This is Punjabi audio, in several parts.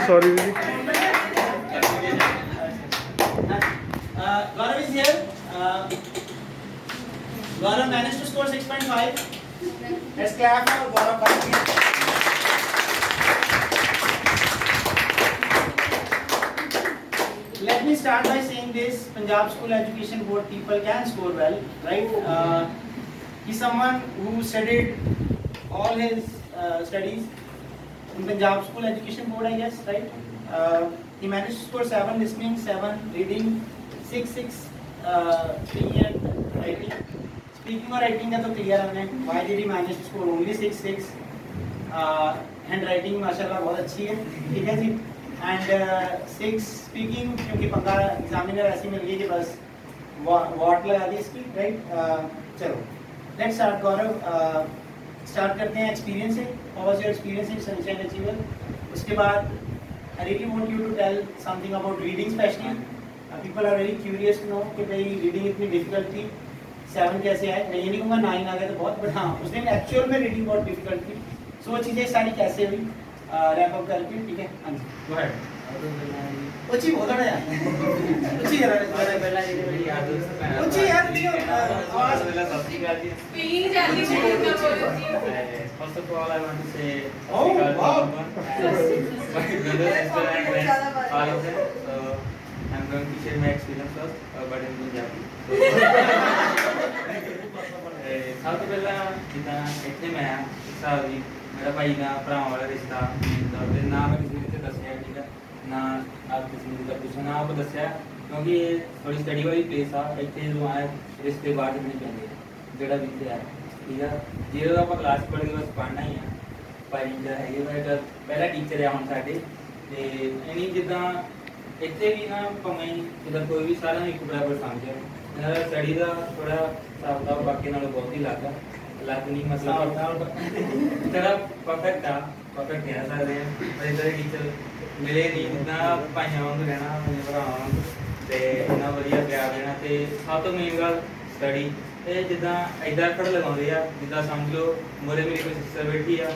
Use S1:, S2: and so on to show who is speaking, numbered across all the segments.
S1: सॉरी दीदी।
S2: Gaurav is here. Gaurav managed to score 6.5. Let's clap for Gaurav. Let me start by saying this: Punjab School Education Board people can score well, right? He's someone who studied all his studies in Punjab School Education Board, I guess, right? He managed to score 7 listening, 7 reading, 6 speaking and writing. Speaking or writing का तो clear हमने. Why did he manage to score only 6? Handwriting माशाल्लाह बहुत अच्छी है, ठीक है जी. And 6 speaking क्योंकि पंगा एग्जामिनर ऐसी मिल गई कि बस वॉट लगा दी इसकी, right? चलो, let's start Gaurav. स्टार्ट करते हैं एक्सपीरियंस से. How was your experience in Sunshine Achiever? उसके बाद I really want you to tell something about reading especially. People are very curious to know कि भाई रीडिंग इतनी डिफिकल्ट थी, 7 कैसे आए. मैं ये नहीं कहूँगा 9 आ गया तो बहुत, बट हाँ उस दिन एक्चुअल में रीडिंग बहुत डिफिकल्ट थी. सो वो चीज़ें सारी कैसे हुई रैप अप करके, ठीक है. हाँ जी, गो अहेड. उची बोल रहा है, उची यार पहला ये मेरी याद है, उची यार देखो आवाज पहला सब्जी का जी स्पीकिंग जल्दी से first of all I want to say
S1: Oh, wow.
S2: my brother sister and friends all of them. So I'm going to share my experience first, but in Punjabi. ਸਭ ਤੋਂ ਪਹਿਲਾਂ ਜਿੱਦਾਂ ਇੱਥੇ ਮੈਂ ਆ ਸਾਹ ਜੀ ਮੇਰਾ ਭਾਈ ਦਾ ਭਰਾਵਾਂ ਵਾਲਾ ਰਿਸ਼ਤਾ ਤੇ ਨਾ ਮੈਂ ਕਿਸੇ ਨੂੰ ਦੱਸਿਆ, ਠੀਕ ਹੈ ਨਾ ਆਪ ਕਿਸੇ ਨੂੰ ਪੁੱਛਿਆ ਨਾ ਆਪ ਦੱਸਿਆ, ਕਿਉਂਕਿ ਇਹ ਥੋੜੀ ਸਟੱਡੀ ਵਾਲੀ ਪਲੇਸ ਆ. ਇੱਥੇ ਜਦੋਂ ਆਇਆ ਰਿਸ਼ਤੇ ਬਾਅਦ ਨਹੀਂ ਪੈਂਦੇ ਜਿਹੜਾ ਵੀ ਇੱਥੇ ਆ, ਠੀਕ ਆ. ਜਦੋਂ ਆਪਾਂ ਕਲਾਸ ਪੜ੍ਹ ਕੇ ਬਸ ਪੜ੍ਹਨਾ ਹੀ ਆ. ਭਾਈ ਜਿਹੜਾ ਹੈਗੇ ਵਾ ਇੱਕ ਪਹਿਲਾ ਟੀਚਰ ਆ ਹੁਣ ਸਾਡੇ, ਤੇ ਇਨੀ ਜਿੱਦਾਂ ਇੱਥੇ ਵੀ ਨਾ ਭਾਵੇਂ ਜਿੱਦਾਂ ਕੋਈ ਵੀ ਸਾਰਿਆਂ ਨੂੰ ਇੱਕ ਬਰਾਬਰ ਸਮਝਿਆ. ਇਹਨਾਂ ਦਾ ਸਟੱਡੀ ਦਾ ਥੋੜਾ ਹਿਸਾਬ ਕਿਤਾਬ ਬਾਕੀ ਨਾਲੋਂ ਬਹੁਤ ਹੀ ਲੱਗ ਨਹੀਂ ਮਤਲਬ ਤੇਰਾ ਪਰਫੈਕਟ ਆ, ਪਰਫੈਕਟ ਕਹਿ ਸਕਦੇ ਆ. ਪਰ ਇੱਦਾਂ ਦੇ ਟੀਚਰ ਮਿਲੇ ਨਹੀਂ ਜਿੱਦਾਂ ਭਾਈਆਂ ਵਾਂਗ ਰਹਿਣਾ, ਆਪਣੇ ਭਰਾਵਾਂ ਵਾਂਗ, ਤੇ ਇੰਨਾ ਵਧੀਆ ਪਿਆਰ ਦੇਣਾ. ਤੇ ਸਭ ਤੋਂ ਮੇਨ ਗੱਲ ਸਟੱਡੀ. ਇਹ ਜਿੱਦਾਂ ਇੱਦਾਂ ਐਫਰਟ ਲਗਾਉਂਦੇ ਆ, ਜਿੱਦਾਂ ਸਮਝ ਲਓ ਮੂਹਰੇ ਮੇਰੀ ਕੋਈ ਸਿਸਟਰ ਬੈਠੀ ਆ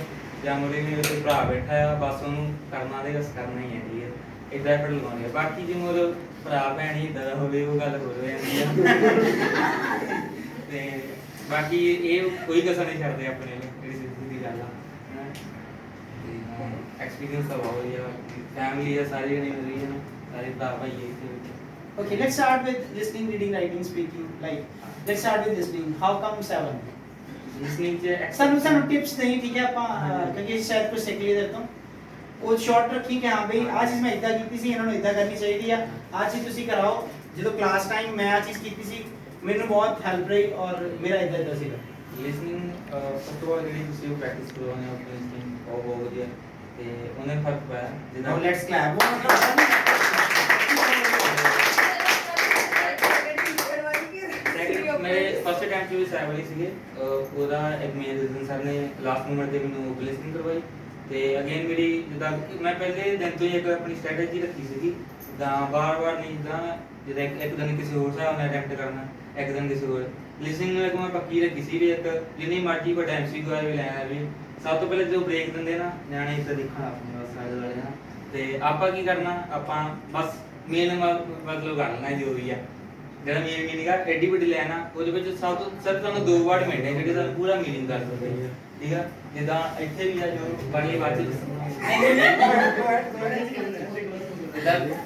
S2: ਜਾਂ ਮੂਹਰੇ ਮੇਰੇ ਕੋਈ ਭਰਾ ਬੈਠਾ ਆ, ਬਸ ਉਹਨੂੰ ਕਰਨਾ ਦੇ ਬਸ ਕਰਨਾ ਹੀ ਹੈ, ਠੀਕ ਹੈ. ਇੱਦਾਂ ਐਫਰਟ ਲਗਾਉਂਦੇ ਆ. ਬਾਕੀ ਜੇ ਮੂਹਰੇ ਭਰਾ ਭੈਣ ਹੀ ਇੱਦਾਂ ਦਾ ਹੋਵੇ ਉਹ ਗੱਲ ਹੋ ਜਾਂਦੀ ਆ. ਤੇ ਬਾਕੀ ਇਹ ਕੋਈ ਕਸਰ ਨਹੀਂ ਛੱਡਦੇ ਆਪਣੇ ਨੂੰ, ਮੇਰੀ ਸਿੱਧੀ ਦੀ ਗੱਲ ਆ. एक्सपीरियंस तो बहुत ही है, फैमिली है सारी नहीं मिल रही है ना, सारे भरा भाई है इतने. Okay, let's start with listening, reading, writing, speaking. Like, let's start with listening. How come 7? Listening चे ਸਾਨੂੰ tips नहीं, ठीक है ਆਪਾਂ क्योंकि शायद कुछ सीख लिए देता हूँ वो शॉर्ट रखी कि हाँ भाई आ चीज़ मैं इतना की सी, इन्होंने इतना करनी चाहिए या आ चीज़ तुसी कराओ. जो क्लास टाइम मैं आ चीज़ की सी मैंने बहुत हेल्प रही और मेरा इधर इधर सीखा. लिसनिंग फर्स्ट ऑफ ऑल ਜਿਹੜੀ ਤੁਸੀਂ ਪ੍ਰੈਕਟਿਸ ਕਰਵਾਉਣੀ ਹੈ ਆਪਣੀ ਲਿਸਨਿੰਗ ਉਹ ਬਹੁਤ ਵਧੀਆ ਤੇ ਉਹਨੇ ਫਰਕ ਪਾਇਆ. ਜਿੱਦਾਂ ਲੈਟਸ ਕਲੈਪ. ਮੇਰੇ ਫਸਟ ਅਟੈਂਪਟ ਵੀ ਸੈਵਲੀ ਸੀਗੇ. ਉਹਦਾ ਇੱਕ ਮੇਨ ਰੀਜ਼ਨ ਸਰ ਨੇ ਲਾਸਟ ਮੂਮੈਂਟ ਤੇ ਮੈਨੂੰ ਲਿਸਨਿੰਗ ਕਰਵਾਈ. ਤੇ ਅਗੇਨ ਮੇਰੀ ਜਿੱਦਾਂ ਮੈਂ ਪਹਿਲੇ ਦਿਨ ਤੋਂ ਹੀ ਇੱਕ ਆਪਣੀ ਸਟ੍ਰੈਟਜੀ ਰੱਖੀ ਸੀਗੀ, ਜਿੱਦਾਂ ਵਾਰ-ਵਾਰ ਨਹੀਂ, ਜਿੱਦਾਂ ਇੱਕ ਦਿਨ ਕਿਸੇ ਹੋਰ ਹਿਸਾਬ ਨਾਲ ਅਟੈਂਪਟ ਕਰਨਾ, ਇੱਕ ਦਿਨ ਕਿਸੇ ਹੋਰ. ਲਿਸਨਿੰਗ ਨੂੰ ਇੱਕ ਮੈਂ ਪੱਕੀ ਰੱਖੀ ਸੀ ਵੀ ਇੱਕ ਜਿੰਨੀ ਮਰਜ਼ੀ ਕੋਈ ਟਾਈਮ ਕੋਈ ਵੀ ਲੈਣਾ ਵੀ ਸਭ ਤੋਂ ਪਹਿਲੇ ਜਦੋਂ ਬ੍ਰੇਕ ਦਿੰਦੇ ਨਾ ਨਿਆਣੇ ਇੱਥੇ ਦੇਖਣਾ ਆਪਣੇ ਬਸ ਸਾਰੇ ਵਾਲੇ ਨਾ. ਤੇ ਆਪਾਂ ਕੀ ਕਰਨਾ, ਆਪਾਂ ਬਸ ਮੇਨ ਮਤਲਬ ਕਰ ਲੈਣਾ ਜੋ ਵੀ ਆ ਜਿਹੜਾ ਮੇਨ ਮੀਨਿੰਗ ਆ ਐਡੀ ਵੱਡੀ ਲੈਣਾ. ਉਹਦੇ ਵਿੱਚ ਸਭ ਤੋਂ ਸਿਰਫ ਤੁਹਾਨੂੰ 2 ਵਰਡ ਮਿਲਣੇ ਜਿਹੜੇ ਤੁਹਾਨੂੰ ਪੂਰਾ ਮੀਨਿੰਗ ਕਰ ਸਕਦੇ, ਠੀਕ ਆ. ਜਿੱਦਾਂ ਇੱਥੇ ਵੀ ਆ ਜੋ ਬਾਣੀ ਬਾਤ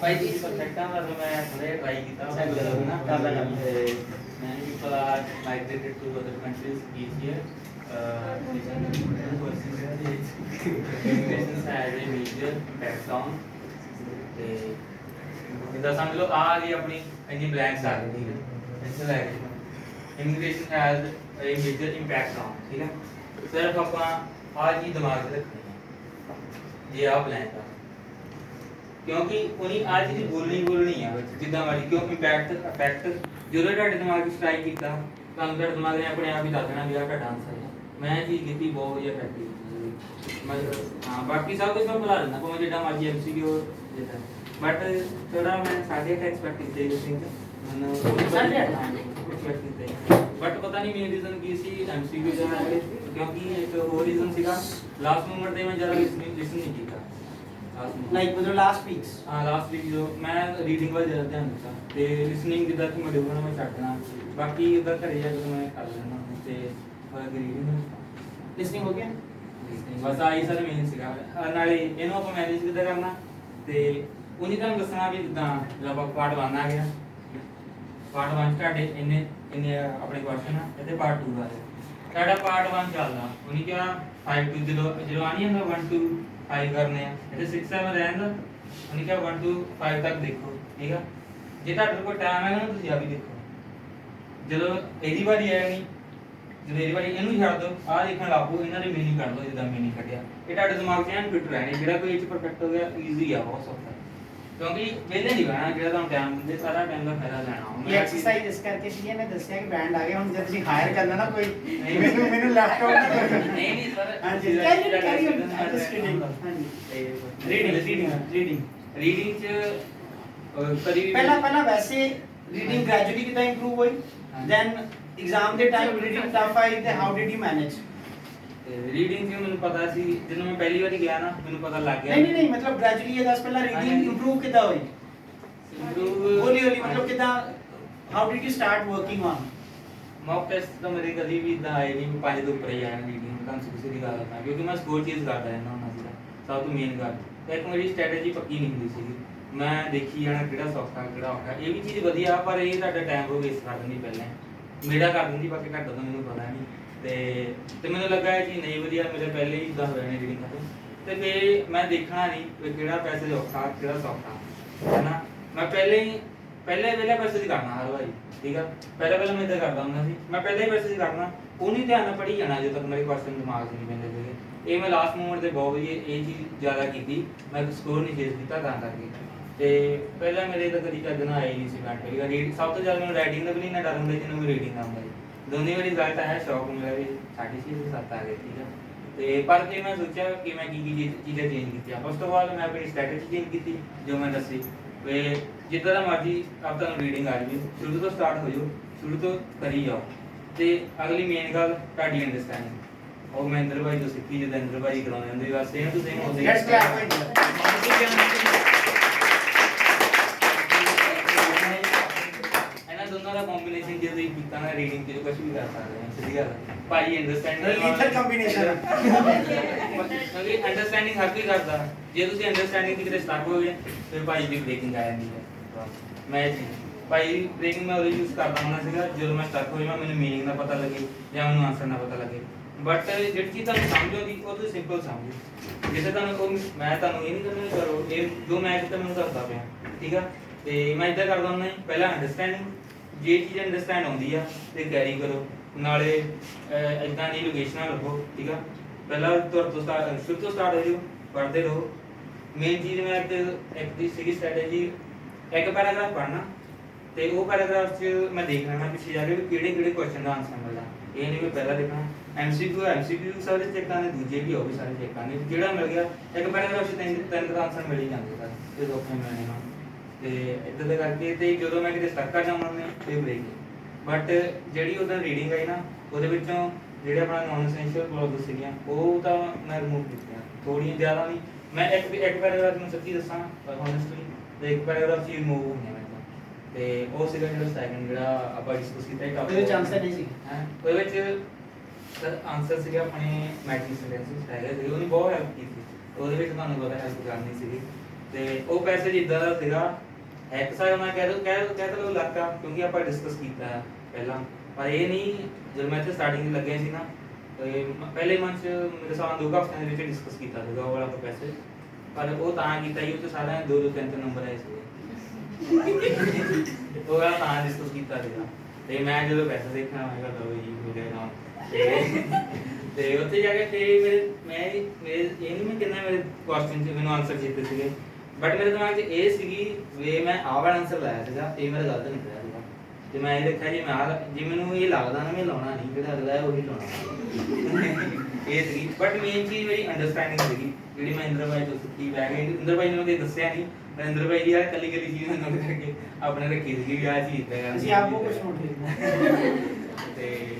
S2: ਭਾਈ ਜੀ ਪਰਫੈਕਟ ਆ, ਮਤਲਬ ਮੈਂ ਥੋੜੇ ਟਰਾਈ ਕੀਤਾ ਨਾ ਕਰਦਾ ਕੰਮ. Many people are migrated to other countries each year. Immigration has a major impact on. जिदा समझ लो आ गई अपनी इतनी ब्लैंक्स आ गई, ठीक है. ऐसे लगे immigration has a major impact on, ठीक है. सिर्फ अपना आ चीज दिमाग में रखनी है ये आप ब्लैंक आ, क्योंकि उन्हीं आ चीज बोलनी है जिदा मर्जी. क्यों इम्पैक्ट अफेक्ट ਜਦੋਂ ਤੁਹਾਡੇ ਦਿਮਾਗ ਵਿੱਚ ਸਟ੍ਰਾਈਕ ਕੀਤਾ ਤੁਹਾਨੂੰ ਤੁਹਾਡੇ ਦਿਮਾਗ ਨੇ ਆਪਣੇ ਆਪ ਹੀ ਦੱਸ ਦੇਣਾ ਵੀ ਆਹ ਤੁਹਾਡਾ ਆਨਸਰ ਹੈ. ਮੈਂ ਚੀਜ਼ ਕੀਤੀ ਬਹੁਤ ਵਧੀਆ ਇਫੈਕਟਿਵ ਮਤਲਬ. ਹਾਂ ਬਾਕੀ ਸਭ ਕੁਝ ਮੈਂ ਭੁਲਾ ਦਿੰਦਾ ਭਾਵੇਂ ਜਿੱਦਾਂ ਮਰਜ਼ੀ MCQ ਜਿੱਦਾਂ, ਬਟ ਥੋੜਾ ਮੈਂ 8.5 ਐਕਸਪੈਕਟ ਕੀਤੇ ਲਿਸਨਿੰਗ ਚ ਮੈਨੂੰ 8.5 ਐਕਸਪੈਕਟ ਕੀਤੇ. ਬਟ ਪਤਾ ਨਹੀਂ ਮੇਨ ਰੀਜ਼ਨ ਕੀ ਸੀ MCQ ਦਾ, ਕਿਉਂਕਿ ਇੱਕ ਹੋਰ ਰੀਜ਼ਨ ਸੀਗਾ ਲਾਸਟ ਮੂਮੈਂਟ ਤੇ ਮੈਂ ਜ਼ਿਆਦਾ ਲਿਸਨ ਨਹੀਂ ਕੀਤਾ.
S1: ਲਾਈਕ ਮਤਲਬ ਲਾਸਟ ਵੀਕਸ
S2: ਹਾਂ ਲਾਸਟ ਵੀਕ ਜੋ ਮੈਂ ਰੀਡਿੰਗ ਵੱਲ ਜ਼ਿਆਦਾ ਧਿਆਨ ਦਿੱਤਾ ਤੇ ਲਿਸਨਿੰਗ ਜਿੱਦਾਂ ਕਿ ਮੈਂ ਡਿਊਣਾ ਮੈਂ ਛੱਡਣਾ ਬਾਕੀ ਉਹਦਾ ਘਰੇ ਜਾ ਕੇ ਮੈਂ ਕਰ ਲੈਣਾ ਤੇ ਰੀਡਿੰਗ
S1: ਲਿਸਨਿੰਗ ਹੋ ਗਿਆ
S2: ਬਸ ਆਹੀ ਸਾਰੇ ਮੇਨ ਸੀਗਾ ਨਾਲੇ ਇਹਨੂੰ ਆਪਾਂ ਮੈਨੇਜ ਕਿੱਦਾਂ ਕਰਨਾ ਤੇ ਉਹਨੇ ਤੁਹਾਨੂੰ ਦੱਸਣਾ ਵੀ ਜਿੱਦਾਂ ਜਦੋਂ ਆਪਾਂ ਪਾਰਟ 1 ਆ ਗਿਆ ਪਾਰਟ 1 ਤੁਹਾਡੇ ਇੰਨੇ ਆਪਣੇ ਕੁਐਸਚਨ ਆ ਇਹਦੇ ਪਾਰਟ 2 ਆ ਸਾਡਾ ਪਾਰਟ 1 ਚੱਲਦਾ ਉਹਨੇ ਕਿਹਾ 5 to ਜਦੋਂ ਆਣੀ ਹੁੰਦਾ 1 to 5 ਕਰਨੇ ਆ ਇਹਦੇ 6 7 ਰਹਿਣ ਦਾ ਉਹਨੇ ਕਿਹਾ 1 to 5 ਤੱਕ ਦੇਖੋ ਠੀਕ ਆ ਜੇ ਤੁਹਾਡੇ ਕੋਲ ਟਾਈਮ ਹੈ ਨਾ ਤੁਸੀਂ ਆ ਵੀ ਦੇਖੋ ਜਦੋਂ ਇਹਦੀ ਵਾਰੀ ਆਣੀ ਜਦੋਂ ਇਹਦੀ ਵਾਰੀ ਇਹਨੂੰ ਛੱਡ ਦਿਓ ਆਹ ਦੇਖਣ ਲੱਗ ਪਓ ਇਹਨਾਂ ਦੇ ਮੀਨਿੰਗ ਕੱਢ ਲਓ ਜਿੱਦਾਂ ਮੀਨਿੰਗ ਕੱਢਿਆ ਇਹ ਤੁਹਾਡੇ ਦਿਮਾਗ 'ਚ ਐਨ ਫਿੱਟ ਰਹਿਣੀ ਜਿਹੜਾ ਕੋਈ ਇਹ 'ਚ ਪਰਫੈਕਟ ਹੋ ਗਿਆ ਈਜ਼ੀ ਆ ਬਹੁਤ ਸੌਖਾ ਕਿਉਂਕਿ ਵੇਲੇ ਨਹੀਂ ਬਹਿਣਾ ਜਿਹੜਾ ਤੁਹਾਨੂੰ ਟਾਈਮ ਦਿੰਦੇ ਸਾਰਾ ਟਾਈਮ ਦਾ ਫਾਇਦਾ ਲੈਣਾ
S1: ਇਹ ਐਕਸਰਸਾਈਜ਼ ਇਸ ਕਰਕੇ ਸੀ ਮੈਂ ਦੱਸਿਆ ਕਿ ਬੈਂਡ ਆ ਗਿਆ ਹੁਣ ਜਦ ਤੁਸੀਂ ਹਾਇਰ ਕਰਨਾ ਨਾ ਕੋਈ ਮੈਨੂੰ ਲੈਪਟਾਪ
S2: ਨਹੀਂ ਸਰ
S1: ਹਾਂਜੀ ਕੈਰੀ ਔਨ ਅੰਡਰਸਟੈਂਡਿੰਗ ਹਾਂਜੀ
S2: ਰੀਡਿੰਗ ਚ ਕਦੀ
S1: ਪਹਿਲਾਂ ਵੈਸੇ ਰੀਡਿੰਗ ਗ੍ਰੈਜੂਅਲੀ ਕਿਦਾਂ ਇੰਪਰੂਵ ਹੋਈ ਦੈਨ ਐਗਜ਼ਾਮ ਦੇ ਟਾਈਮ ਰੀਡਿੰਗ ਟਫ ਆਈ ਤੇ how did you manage
S2: reading ਚ ਮੈਨੂੰ ਪਤਾ ਸੀ ਜਦੋਂ ਮੈਂ ਪਹਿਲੀ ਵਾਰੀ ਗਿਆ ਨਾ ਮੈਨੂੰ ਪਤਾ ਲੱਗ ਗਿਆ
S1: ਨਹੀਂ ਮਤਲਬ ਗ੍ਰੈਜੂਅਲੀ ਇਹ ਦੱਸ ਪਹਿਲਾਂ ਰੀਡਿੰਗ ਇੰਪਰੂਵ ਕਿਦਾਂ ਹੋਈ ਹੌਲੀ ਮਤਲਬ ਕਿਦਾਂ how did you start working on
S2: mock test ਤਾਂ ਮੇਰੇ ਕਦੀ ਵੀ ਇਦਾਂ ਆਏ ਨਹੀਂ 5 ਤੋਂ ਉੱਪਰ ਹੀ ਆਇਆ ਰੀਡਿੰਗ ਤਾਂ ਸਿੱਧੀ ਦੀ ਗੱਲ ਹੈ ਕਿਉਂਕਿ ਮੈਂ ਸਕੋਰ ਚੀਜ਼ ਕਰਦਾ ਰਹਿੰਦਾ ਹੁੰਦਾ ਸੀਗਾ ਸਭ ਤੋਂ ਮੇਨ ਗੱਲ ਤੇ ਇੱਕ ਮੇਰੀ ਸਟ੍ਰੈਟਜੀ ਪੱਕੀ ਨਹੀਂ ਹੁੰਦੀ ਸੀਗੀ ਮੈਂ ਦੇਖੀ ਜਾਣਾ ਕਿਹੜਾ ਸੌਖਾ ਕਿਹੜਾ ਔਖਾ ਇਹ ਵੀ ਚੀਜ਼ ਵਧੀਆ ਪਰ ਇਹ ਤੁਹਾਡਾ ਟਾਈਮ ਹੋ ਵੇਸਟ ਕਰ ਦਿੰਦੀ ਪਹਿਲਾਂ ਮੇਰਾ ਕਰ ਦਿੰਦੀ ਬਾਕੀ ਘੱਟ ਤਾਂ ਮੈਨੂੰ ਪਤਾ ਨਹੀਂ ਤੇ ਮੈਨੂੰ ਲੱਗਾ ਕਿ ਨਹੀਂ ਵਧੀਆ ਮੇਰੇ ਪਹਿਲੇ ਹੀ 10 ਹੋਏ ਨੇ ਰੀਡਿੰਗ ਖਤਮ ਤੇ ਫਿਰ ਮੈਂ ਦੇਖਣਾ ਨਹੀਂ ਕਿ ਕਿਹੜਾ ਪੈਸੇਜ ਔਖਾ ਕਿਹੜਾ ਸੌਖਾ ਹੈ ਨਾ ਮੈਂ ਪਹਿਲੇ ਵੇਲੇ ਪੈਸੇਜ ਕਰਨਾ ਹਰ ਵਾਰੀ ਠੀਕ ਆ ਪਹਿਲਾਂ ਮੈਂ ਇਦਾਂ ਕਰਦਾ ਹੁੰਦਾ ਸੀ ਮੈਂ ਪਹਿਲੇ ਹੀ ਪੈਸੇਜ ਕਰਨਾ ਉਹਨੀ ਧਿਆਨ ਨਾਲ ਪੜ੍ਹੀ ਜਾਣਾ ਜਦੋਂ ਤੱਕ ਮੇਰੇ ਕੁਐਸਚਨ ਦਿਮਾਗ 'ਚ ਨਹੀਂ ਪੈਂਦੇ ਸੀਗੇ ਇਹ ਮੈਂ ਲਾਸਟ ਮੂਮੈਂਟ ਤੇ ਬਹੁਤ ਵਧੀਆ ਇਹ ਚੀਜ਼ ਜ਼ਿਆਦਾ ਕੀਤੀ ਮੈਂ ਸਕੋਰ ਨਹੀਂ ਚੇਸ ਕੀਤਾ ਤਾਂ ਕਰਕੇ ਤੇ ਪਹਿਲਾਂ ਮੇਰੇ ਤਾਂ ਕਦੀ ਚੱਜ ਨਾਲ ਆਇਆ ਹੀ ਨਹੀਂ ਸੀ ਬੈਂਟ ਠੀਕ ਆ ਸਭ ਤੋਂ ਜ਼ਿਆਦਾ ਮੈਨੂੰ ਰਾਈਟਿੰਗ ਦਾ ਵੀ ਨਹੀਂ ਨਾ ਡਰ ਹੁੰਦਾ ਜਿਹਨੂੰ ਮੈਂ ਰੀਡਿੰਗ ਦਾ ਹੁੰਦਾ ਜੀ ਦੋਨੇ ਵਾਰੀ ਰਿਜ਼ਲਟ ਆਇਆ ਸ਼ੌਕ ਮੇਰਾ ਵੀ 6.5 ਤੋਂ 7 ਆ ਗਏ ਠੀਕ ਆ ਤੇ ਪਰ ਜੇ ਮੈਂ ਸੋਚਿਆ ਕਿ ਮੈਂ ਕੀ ਚੀਜ਼ਾਂ ਚੇਂਜ ਕੀਤੀਆਂ ਫਸਟ ਆਫ ਆਲ ਮੈਂ ਆਪਣੀ ਸਟ੍ਰੈਟਜੀ ਚੇਂਜ ਕੀਤੀ ਜੋ ਮੈਂ ਦੱਸੀ ਵੇ ਜਿੱਦਾਂ ਦਾ ਮਰਜ਼ੀ ਆਪ ਤੁਹਾਨੂੰ ਰੀਡਿੰਗ ਆ ਜਾਵੇ ਸ਼ੁਰੂ ਤੋਂ ਸਟਾਰਟ ਹੋ ਜਾਓ ਸ਼ੁਰੂ ਤੋਂ ਕਰੀ ਜਾਓ ਤੇ ਅਗਲੀ ਮੇਨ ਗੱਲ ਤੁਹਾਡੀ ਅੰਡਰਸਟੈਂਡਿੰਗ ਉਹ ਮਹਿੰਦਰ ਭਾਈ ਤੋਂ ਸਿੱਖੀ ਜਿੱਦਾਂ ਇੰਦਰ ਭਾਈ ਕਰਾਉਂਦੇ ਹੁੰਦੇ ਬਸ ਸੇਮ ਟੂ ਸੇਮ ਹੁੰਦੇ ਇਹਨਾਂ ਦੋਨਾਂ ਦਾ ਕੰਬੀਨੇਸ਼ਨ ਜੇ ਤੁਸੀਂ ਕੀਤਾ ਨਾ ਰੀਡਿੰਗ ਤੇ ਕੁਝ ਵੀ ਕਰ ਸਕਦੇ ਹੋ ਸਿੱਧੀ ਗੱਲ ਭਾਈ ਅੰਡਰਸਟੈਂਡਿੰਗ
S1: ਲੀਥਲ ਕੰਬੀਨੇਸ਼ਨ
S2: ਕਿਉਂਕਿ ਅੰਡਰਸਟੈਂਡਿੰਗ ਹਰ ਕੋਈ ਕਰਦਾ ਜੇ ਤੁਸੀਂ ਅੰਡਰਸਟੈਂਡਿੰਗ ਦੀ ਕਿਤੇ ਸਟਕ ਹੋ ਗਏ ਫਿਰ ਭਾਈ ਦੀ ਬ੍ਰੇਕਿੰਗ ਆ ਜਾਂਦੀ ਹੈ ਮੈਂ ਭਾਈ ਬ੍ਰੇਕਿੰਗ ਮੈਂ ਉਹਦੇ ਯੂਜ਼ ਕਰਦਾ ਹੁੰਦਾ ਸੀਗਾ ਜਦੋਂ ਮੈਂ ਸਟਕ ਹੋ ਜਾਵਾਂ ਮੈਨੂੰ ਮੀਨਿੰਗ ਦਾ ਪਤਾ ਲੱਗੇ ਜਾਂ ਮੈਨੂੰ ਆਨਸਰ ਦਾ ਪਤਾ ਲੱਗੇ ਬਟ ਜਿਹੜੀ ਚੀਜ਼ ਤੁਹਾਨੂੰ ਸਮਝ ਆਉਂਦੀ ਉਹ ਤੁਸੀਂ ਸਿੰਪਲ ਸਮਝੋ ਜਿੱਥੇ ਤੁਹਾਨੂੰ ਉਹ ਮੈਂ ਤੁਹਾਨੂੰ ਇਹ ਨਹੀਂ ਕਹਿੰਦਾ ਕਰੋ ਇਹ ਜੋ ਮੈਂ ਕੀਤਾ ਮੈਨੂੰ ਦੱਸਦਾ ਪਿਆ ਠੀਕ ਆ ਤੇ ਮੈਂ ਇਦਾਂ ਕਰਦਾ ਹੁੰਦਾ ਪਹਿਲਾਂ ਅੰਡਰਸਟੈਂਡਿੰਗ ਜੇ ਚੀਜ਼ ਅੰਡਰਸਟੈਂਡ ਆਉਂਦੀ ਆ ਤੇ ਕੈਰੀ ਕਰੋ ਨਾਲੇ ਇਦਾਂ ਦੀ ਲੋਕੇਸ਼ਨਾਂ ਲੱਭੋ ਠੀਕ ਆ ਪਹਿਲਾਂ ਸ਼ੁਰੂ ਤੋਂ ਸਟਾਰਟ ਹੋ ਜਾਓ ਪੜ੍ਹਦੇ ਰਹੋ ਮੇਨ ਚੀਜ਼ ਮੈਂ ਇੱਕ ਦੀ ਸੀਗੀ ਸਟ੍ਰੈਟਜੀ ਇੱਕ ਪੈਰਾਗ੍ਰਾਫ ਪੜ੍ਹਨਾ ਤੇ ਉਹ ਪੈਰਾਗ੍ਰਾਫ 'ਚ ਮੈਂ ਦੇਖ ਲੈਣਾ ਪਿੱਛੇ ਜਾ ਕੇ ਕਿਹੜੇ ਕੁਐਸਚਨ ਦਾ ਆਨਸਰ ਮਿਲਦਾ ਇਹ ਨਹੀਂ ਮੈਂ ਪਹਿਲਾਂ ਦੇਖਣਾ ਐਮਸੀਕਿਊ ਸਾਰੇ ਚੈੱਕ ਕਰਨੇ ਦੂਜੇ ਵੀ ਉਹ ਵੀ ਸਾਰੇ ਚੈੱਕ ਕਰਨੇ ਜਿਹੜਾ ਮਿਲ ਗਿਆ ਇੱਕ ਪੈਰਾਗ੍ਰਾਫ 'ਚ ਤਿੰਨ ਦਾ ਆਨਸਰ ਮਿਲ ਹੀ ਜਾਂਦੇ ਸਰ ਇਹ ਦੋਖੇ ਮਿਲਣੇ ਨਾ ਤੇ ਇਦਾਂ ਦੇ ਕਰਕੇ ਤੇ ਜਦੋਂ ਮੈਂ ਕਿਤੇ ਸਟਕ ਕਰ ਜਾਵਾਂ ਮੈਂ ਤੇ ਬ੍ਰੇਕ ਬਟ ਜਿਹੜੀ ਉਹਦਾ ਰੀਡਿੰਗ ਆਈ ਨਾ ਉਹਦੇ ਵਿੱਚੋਂ ਜਿਹੜੇ ਆਪਣਾ ਨੌਨ ਐਸੈਂਸ਼ੀਅਲ ਕਲੌਜ਼ਸ ਸੀਗੀਆਂ ਉਹ ਤਾਂ ਮੈਂ ਰਿਮੂਵ ਕੀਤੀਆਂ ਥੋੜੀਆਂ ਜ਼ਿਆਦਾ ਨਹੀਂ ਮੈਂ ਇੱਕ ਪੈਰਾਗ੍ਰਾਫ ਨੂੰ ਸੱਚੀ ਦੱਸਾਂ ਹੋਨੈਸਟਲੀ ਤੇ ਇੱਕ ਪੈਰਾਗ੍ਰਾਫ ਚ ਰਿਮੂਵ ਹੋ ਗਿਆ ਮੈਂ ਤੇ ਉਹ ਸੀਗਾ ਜਿਹੜਾ ਸੈਕੰਡ ਜਿਹੜਾ ਆਪਾਂ ਡਿਸਕਸ ਕੀਤਾ ਇੱਕ
S1: ਉਹਦੇ ਵਿੱਚ ਆਨਸਰ ਨਹੀਂ ਸੀ
S2: ਹੈ ਉਹਦੇ ਵਿੱਚ ਸਰ ਆਨਸਰ ਸੀਗਾ ਆਪਣੇ ਮੈਟ੍ਰਿਕ ਸੈਂਟੈਂਸਸ ਹੈਗੇ ਸੀ ਉਹਨੇ ਬਹੁਤ ਹੈਲਪ ਕੀਤੀ ਉਹਦੇ ਵਿੱਚ ਤੁਹਾਨੂੰ ਪਤਾ ਹੈਲਪ ਕਰਨੀ ਸੀਗੀ ਤੇ ਉਹ ਪੈਸੇਜ ਇਦਾਂ ਦਾ ਸੀਗਾ ਇੱਕ ਸਾਲ ਮੈਂ ਕਹਿ ਲਓ ਲੱਗਾ ਕਿਉਂਕਿ ਆਪਾਂ ਡਿਸਕਸ ਕੀਤਾ ਪਹਿਲਾਂ ਪਰ ਇਹ ਨਹੀਂ ਜਦੋਂ ਮੈਂ ਇੱਥੇ ਸਟਾਰਟਿੰਗ ਲੱਗਿਆ ਸੀ ਨਾ ਤੇ ਪਹਿਲੇ ਮੰਥ ਮੇਰੇ ਸਾਹ 2 ਹਫ਼ਤਿਆਂ ਦੇ ਵਿੱਚ ਡਿਸਕਸ ਕੀਤਾ ਸੀਗਾ ਉਹ ਵਾਲਾ ਪੈਸੇਜ ਪਰ ਉਹ ਤਾਂ ਕੀਤਾ ਹੀ ਉੱਥੇ ਸਾਰਿਆਂ ਦੇ 2 3 ਨੰਬਰ ਆਏ ਸੀ ਉਹ ਵਾਲਾ ਤਾਂ ਡਿਸਕਸ ਕੀਤਾ ਸੀਗਾ ਤੇ ਮੈਂ ਜਦੋਂ ਪੈਸੇ ਦੇਖਣਾ ਮੈਂ ਕਿਹਾ ਲਓ ਜੀ ਹੋ ਗਿਆ ਨਾ ਤੇ ਉੱਥੇ ਜਾ ਕੇ ਤੇ ਮੈਂ ਇਹ ਨਹੀਂ ਮੈਂ ਕਿੰਨਾ ਮੇਰੇ ਕੁਐਸਚਨ ਚ ਮੈਨੂੰ ਆਨਸਰ ਦਿੱਤੇ ਸੀਗੇ ਬਟ ਮੇਰੇ ਦਿਮਾਗ 'ਚ ਇਹ ਸੀਗੀ ਵੀ ਮੈਂ ਆਹ ਵਾਲਾ ਆਨਸਰ ਲਾਇਆ ਸੀਗਾ ਇਹ ਮੇਰਾ ਗਲਤ ਨਿਕਲਿਆ ਸੀਗਾ ਤੇ ਮੈਂ ਇਹ ਦੇਖਿਆ ਜੀ ਮੈਂ ਜੇ ਮੈਨੂੰ ਇਹ ਲੱਗਦਾ ਨਾ ਮੈਂ ਲਾਉਣਾ ਨਹੀਂ ਜਿਹੜਾ ਅਗਲਾ ਹੈ ਉਹੀ ਲਾਉਣਾ ਇਹ ਸੀਗੀ ਬਟ ਮੇਨ ਚੀਜ਼ ਮੇਰੀ ਅੰਡਰਸਟੈਂਡਿੰਗ ਸੀਗੀ ਜਿਹੜੀ ਮੈਂ ਇੰਦਰ ਭਾਈ ਤੋਂ ਸਿੱਖੀ ਬੈ ਗਈ ਇੰਦਰ ਭਾਈ ਨੇ ਮੈਨੂੰ ਦੱਸਿਆ ਨਹੀਂ ਮੈਂ ਇੰਦਰ ਭਾਈ ਦੀ ਯਾਰ ਕੱਲੀ ਚੀਜ਼ ਮੈਂ ਨੋਟ ਕਰਕੇ ਆਪਣੇ ਰੱਖੀ ਸੀਗੀ ਵੀ ਆਹ ਚੀਜ਼ ਦਾ
S1: ਅਸੀਂ ਆਪਕੋ ਕੁਝ ਨੋਟ ਕੀਤਾ
S2: ਤੇ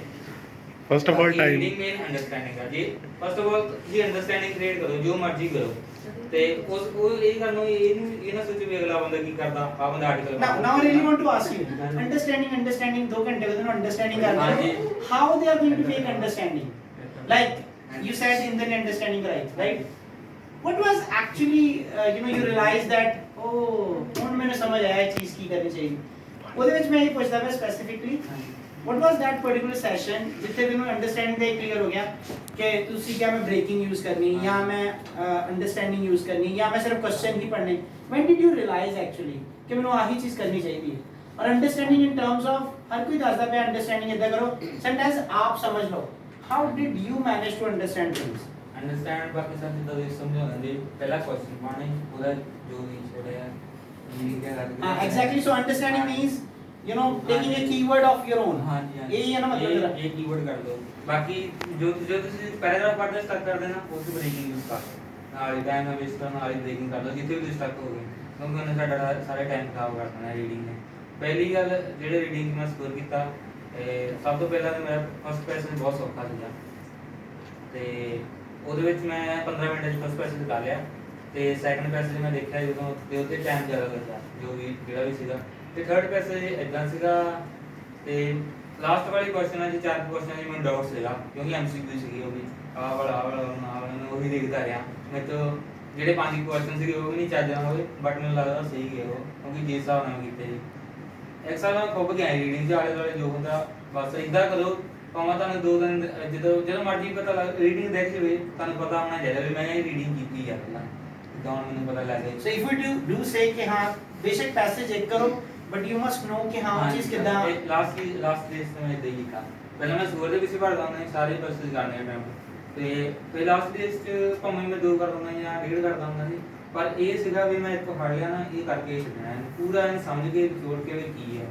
S3: first of all time
S2: main understanding है जी फर्स्ट ऑफ ऑल जी अंडरस्टैंडिंग क्रिएट करो जो मर्जी करो ਤੇ ਉਹ ਇਹ ਗੱਲ ਨੂੰ ਇਹ ਨਾ ਸੋਚੇ ਵੀ ਅਗਲਾ ਬੰਦਾ ਕੀ ਕਰਦਾ ਆ ਬੰਦਾ article
S1: Now I really want to ask you, understanding 2 घंटे बाद ना understanding कर रहे हो, how they are going to make understanding? Like you said in the understanding right? What was actually you realize that ਹੁਣ ਮੈਨੂੰ ਸਮਝ ਆਇਆ ਇਹ ਚੀਜ਼ ਕੀ ਕਰਨੀ ਚਾਹੀਦੀ। ਉਹਦੇ ਵਿੱਚ ਮੈਂ ਇਹ ਪੁੱਛਦਾ ਮੈਂ specifically what was that particular session ਜਿੱਥੇ ਮੈਨੂੰ ਅੰਡਰਸਟੈਂਡਿੰਗ ਦਾ ਕਲੀਅਰ ਹੋ ਗਿਆ ਕਿ ਤੁਸੀਂ ਕਿਹਾ ਮੈਂ ਬ੍ਰੇਕਿੰਗ ਯੂਜ਼ ਕਰਨੀ ਜਾਂ ਮੈਂ ਅੰਡਰਸਟੈਂਡਿੰਗ ਯੂਜ਼ ਕਰਨੀ ਜਾਂ ਮੈਂ ਸਿਰਫ ਕੁਐਸਚਨ ਹੀ ਪੜ੍ਹਨੇ। when did you realize actually ਕਿ ਮੈਨੂੰ ਆਹੀ ਚੀਜ਼ ਕਰਨੀ ਚਾਹੀਦੀ ਹੈ? ਔਰ understanding in terms of her ਕੋਈ ਦੱਸਦਾ ਪਿਆ ਅੰਡਰਸਟੈਂਡਿੰਗ ਇਦਾਂ ਕਰੋ, ਸੈਂਟੈਂਸ ਆਪ ਸਮਝ ਲਓ। how did you manage to understand things?
S2: Understand ਬਾਕੀ ਸਭ ਜਿੱਦਾਂ ਤੁਸੀਂ ਸਮਝਾਉਂਦੇ ਨੇ ਪਹਿਲਾ ਕੁਐਸਚਨ ਪਾਣੇ ਉਹਦਾ ਜੋ ਵੀ ਛੋੜਿਆ ਮੀਨਿੰਗ ਕਿਆ ਕਰਦਾ
S1: exactly, so understanding means taking a keyword of your own।
S2: ਹਾਂਜੀ
S1: ਇਹ ਹੀ ਹੈ ਨਾ ਮਤਲਬ
S2: ਇਹ ਕੀਵਰਡ ਕਰ ਦੋ ਬਾਕੀ ਜੋ ਤੁਸੀਂ ਪੈਰਾਗ੍ਰਾਫ ਪੜ੍ਹਦੇ ਸਟਕ ਕਰਦੇ ਨਾ ਉਸ ਬ੍ਰੇਕਿੰਗ ਯੂਜ਼ ਕਰ ਲਓ ਨਾਲ ਹੀ ਟਾਈਮ ਵੇਸਟ ਕਰਨ ਨਾਲ ਹੀ ਬ੍ਰੇਕਿੰਗ ਕਰ ਲਓ ਜਿੱਥੇ ਵੀ ਤੁਸੀਂ ਸਟਕ ਹੋ ਗਏ ਕਿਉਂਕਿ ਉਹਨੇ ਸਾਡਾ ਸਾਰਾ ਟਾਈਮ ਖਰਾਬ ਕਰ ਦੇਣਾ ਰੀਡਿੰਗ ਨੇ। ਪਹਿਲੀ ਗੱਲ ਜਿਹੜੇ ਰੀਡਿੰਗ ਮੈਂ ਸਕੋਰ ਕੀਤਾ ਸਭ ਤੋਂ ਪਹਿਲਾਂ ਤਾਂ ਮੇਰਾ ਫਸਟ ਪੈਸੇਜ ਬਹੁਤ ਸੌਖਾ ਸੀਗਾ ਤੇ ਉਹਦੇ ਵਿੱਚ ਮੈਂ 15 ਮਿੰਟ ਵਿੱਚ ਫਸਟ ਪੈਸੇਜ ਕਰ ਲਿਆ ਤੇ ਸੈਕੰਡ ਪੈਸੇਜ ਮੈਂ ਦੇਖਿਆ ਜਦੋਂ ਤੇ ਉੱਤੇ ਟਾਈਮ ਜ਼ਿਆਦਾ ਲੱਗਾ ਜੋ ਵੀ ਜਿਹੜਾ ਵੀ ਸੀਗਾ ਤੇ ਥਰਡ ਪੈਸੇਜ ਇਦਾਂ ਸੀਗਾ ਤੇ ਲਾਸਟ ਵਾਲੀ ਕੁਐਸਚਨ ਹੈ ਜੀ 4 ਕੁਐਸਚਨ ਜੀ ਮੈਨੂੰ ਡਾਊਟ ਸੀਗਾ ਕਿਉਂਕਿ ਐਮਸੀਕਿਊ ਸੀਗੀ ਉਹ ਵੀ ਆਹ ਵਾਲਾ ਮੈਂ ਉਹ ਵੀ ਦੇਖਦਾ ਰਿਹਾ ਮੈਂ ਤਾਂ ਜਿਹੜੇ 5 ਕੁਐਸਚਨ ਸੀਗੇ ਉਹ ਵੀ ਨਹੀਂ ਚੱਜ ਨਾਲ ਹੋਏ ਬਟ ਮੈਨੂੰ ਲੱਗਦਾ ਸਹੀ ਗਏ ਉਹ ਕਿਉਂਕਿ ਜਿਸ ਹਿਸਾਬ ਨਾਲ ਕੀਤੇ ਜੀ ਇੱਕ ਸਾਲ ਮੈਂ ਖੁੱਬ ਗਿਆ ਰੀਡਿੰਗ 'ਚ ਆਲੇ ਦੁਆਲੇ ਜੋ ਹੁੰਦਾ ਬਸ ਇਦਾਂ ਕਰੋ ਭਾਵੇਂ ਤੁਹਾਨੂੰ 2 ਦਿਨ ਜਦੋਂ ਮਰਜ਼ੀ ਪਤਾ ਲੱਗ ਰੀਡਿੰਗ ਦੇਖ ਜਵੇ ਤੁਹਾਨੂੰ ਪਤਾ ਹੋਣਾ ਚਾਹੀਦਾ ਵੀ ਮੈਂ ਇਹ ਰੀਡਿੰਗ ਕੀਤੀ ਆ ਪਹਿਲਾਂ ਇਦਾਂ ਮੈਨੂੰ ਪਤਾ ਲੱਗ ਗਿਆ।
S1: so if you do say ਕਿ ਹਾਂ ਬੇਸ਼ੱਕ ਪੈਸੇਜ ਚੈੱਕ ਕਰੋ but you must know ਕਿ ਹਾਂ ਉਹ ਚੀਜ਼ ਕਿਦਾਂ
S2: ਲਾਸਟ ਡੇਸ ਤੇ ਮੈਂ ਇਦਾਂ ਹੀ ਕੀਤਾ ਪਹਿਲਾਂ ਮੈਂ ਸੂਰ ਦੇ ਵਿੱਚ ਭਰਦਾ ਹੁੰਦਾ ਸੀ ਸਾਰੇ ਪੈਸੇਜ ਕਰਨੇ ਟਾਈਮ ਤੇ ਫਿਰ ਲਾਸਟ ਡੇਸ 'ਚ ਭਾਵੇਂ ਮੈਂ 2 ਕਰਦਾ ਹੁੰਦਾ ਜਾਂ 1.5 ਕਰਦਾ ਹੁੰਦਾ ਸੀ ਪਰ ਇਹ ਸੀਗਾ ਵੀ ਮੈਂ ਇੱਕ ਫੜ ਲਿਆ ਨਾ ਇਹ ਕਰਕੇ ਛੱਡਣਾ ਹੈ ਪੂਰਾ ਇਹ ਸਮਝ ਕੇ ਜੋੜ ਕੇ ਵੀ ਕੀ ਹੈ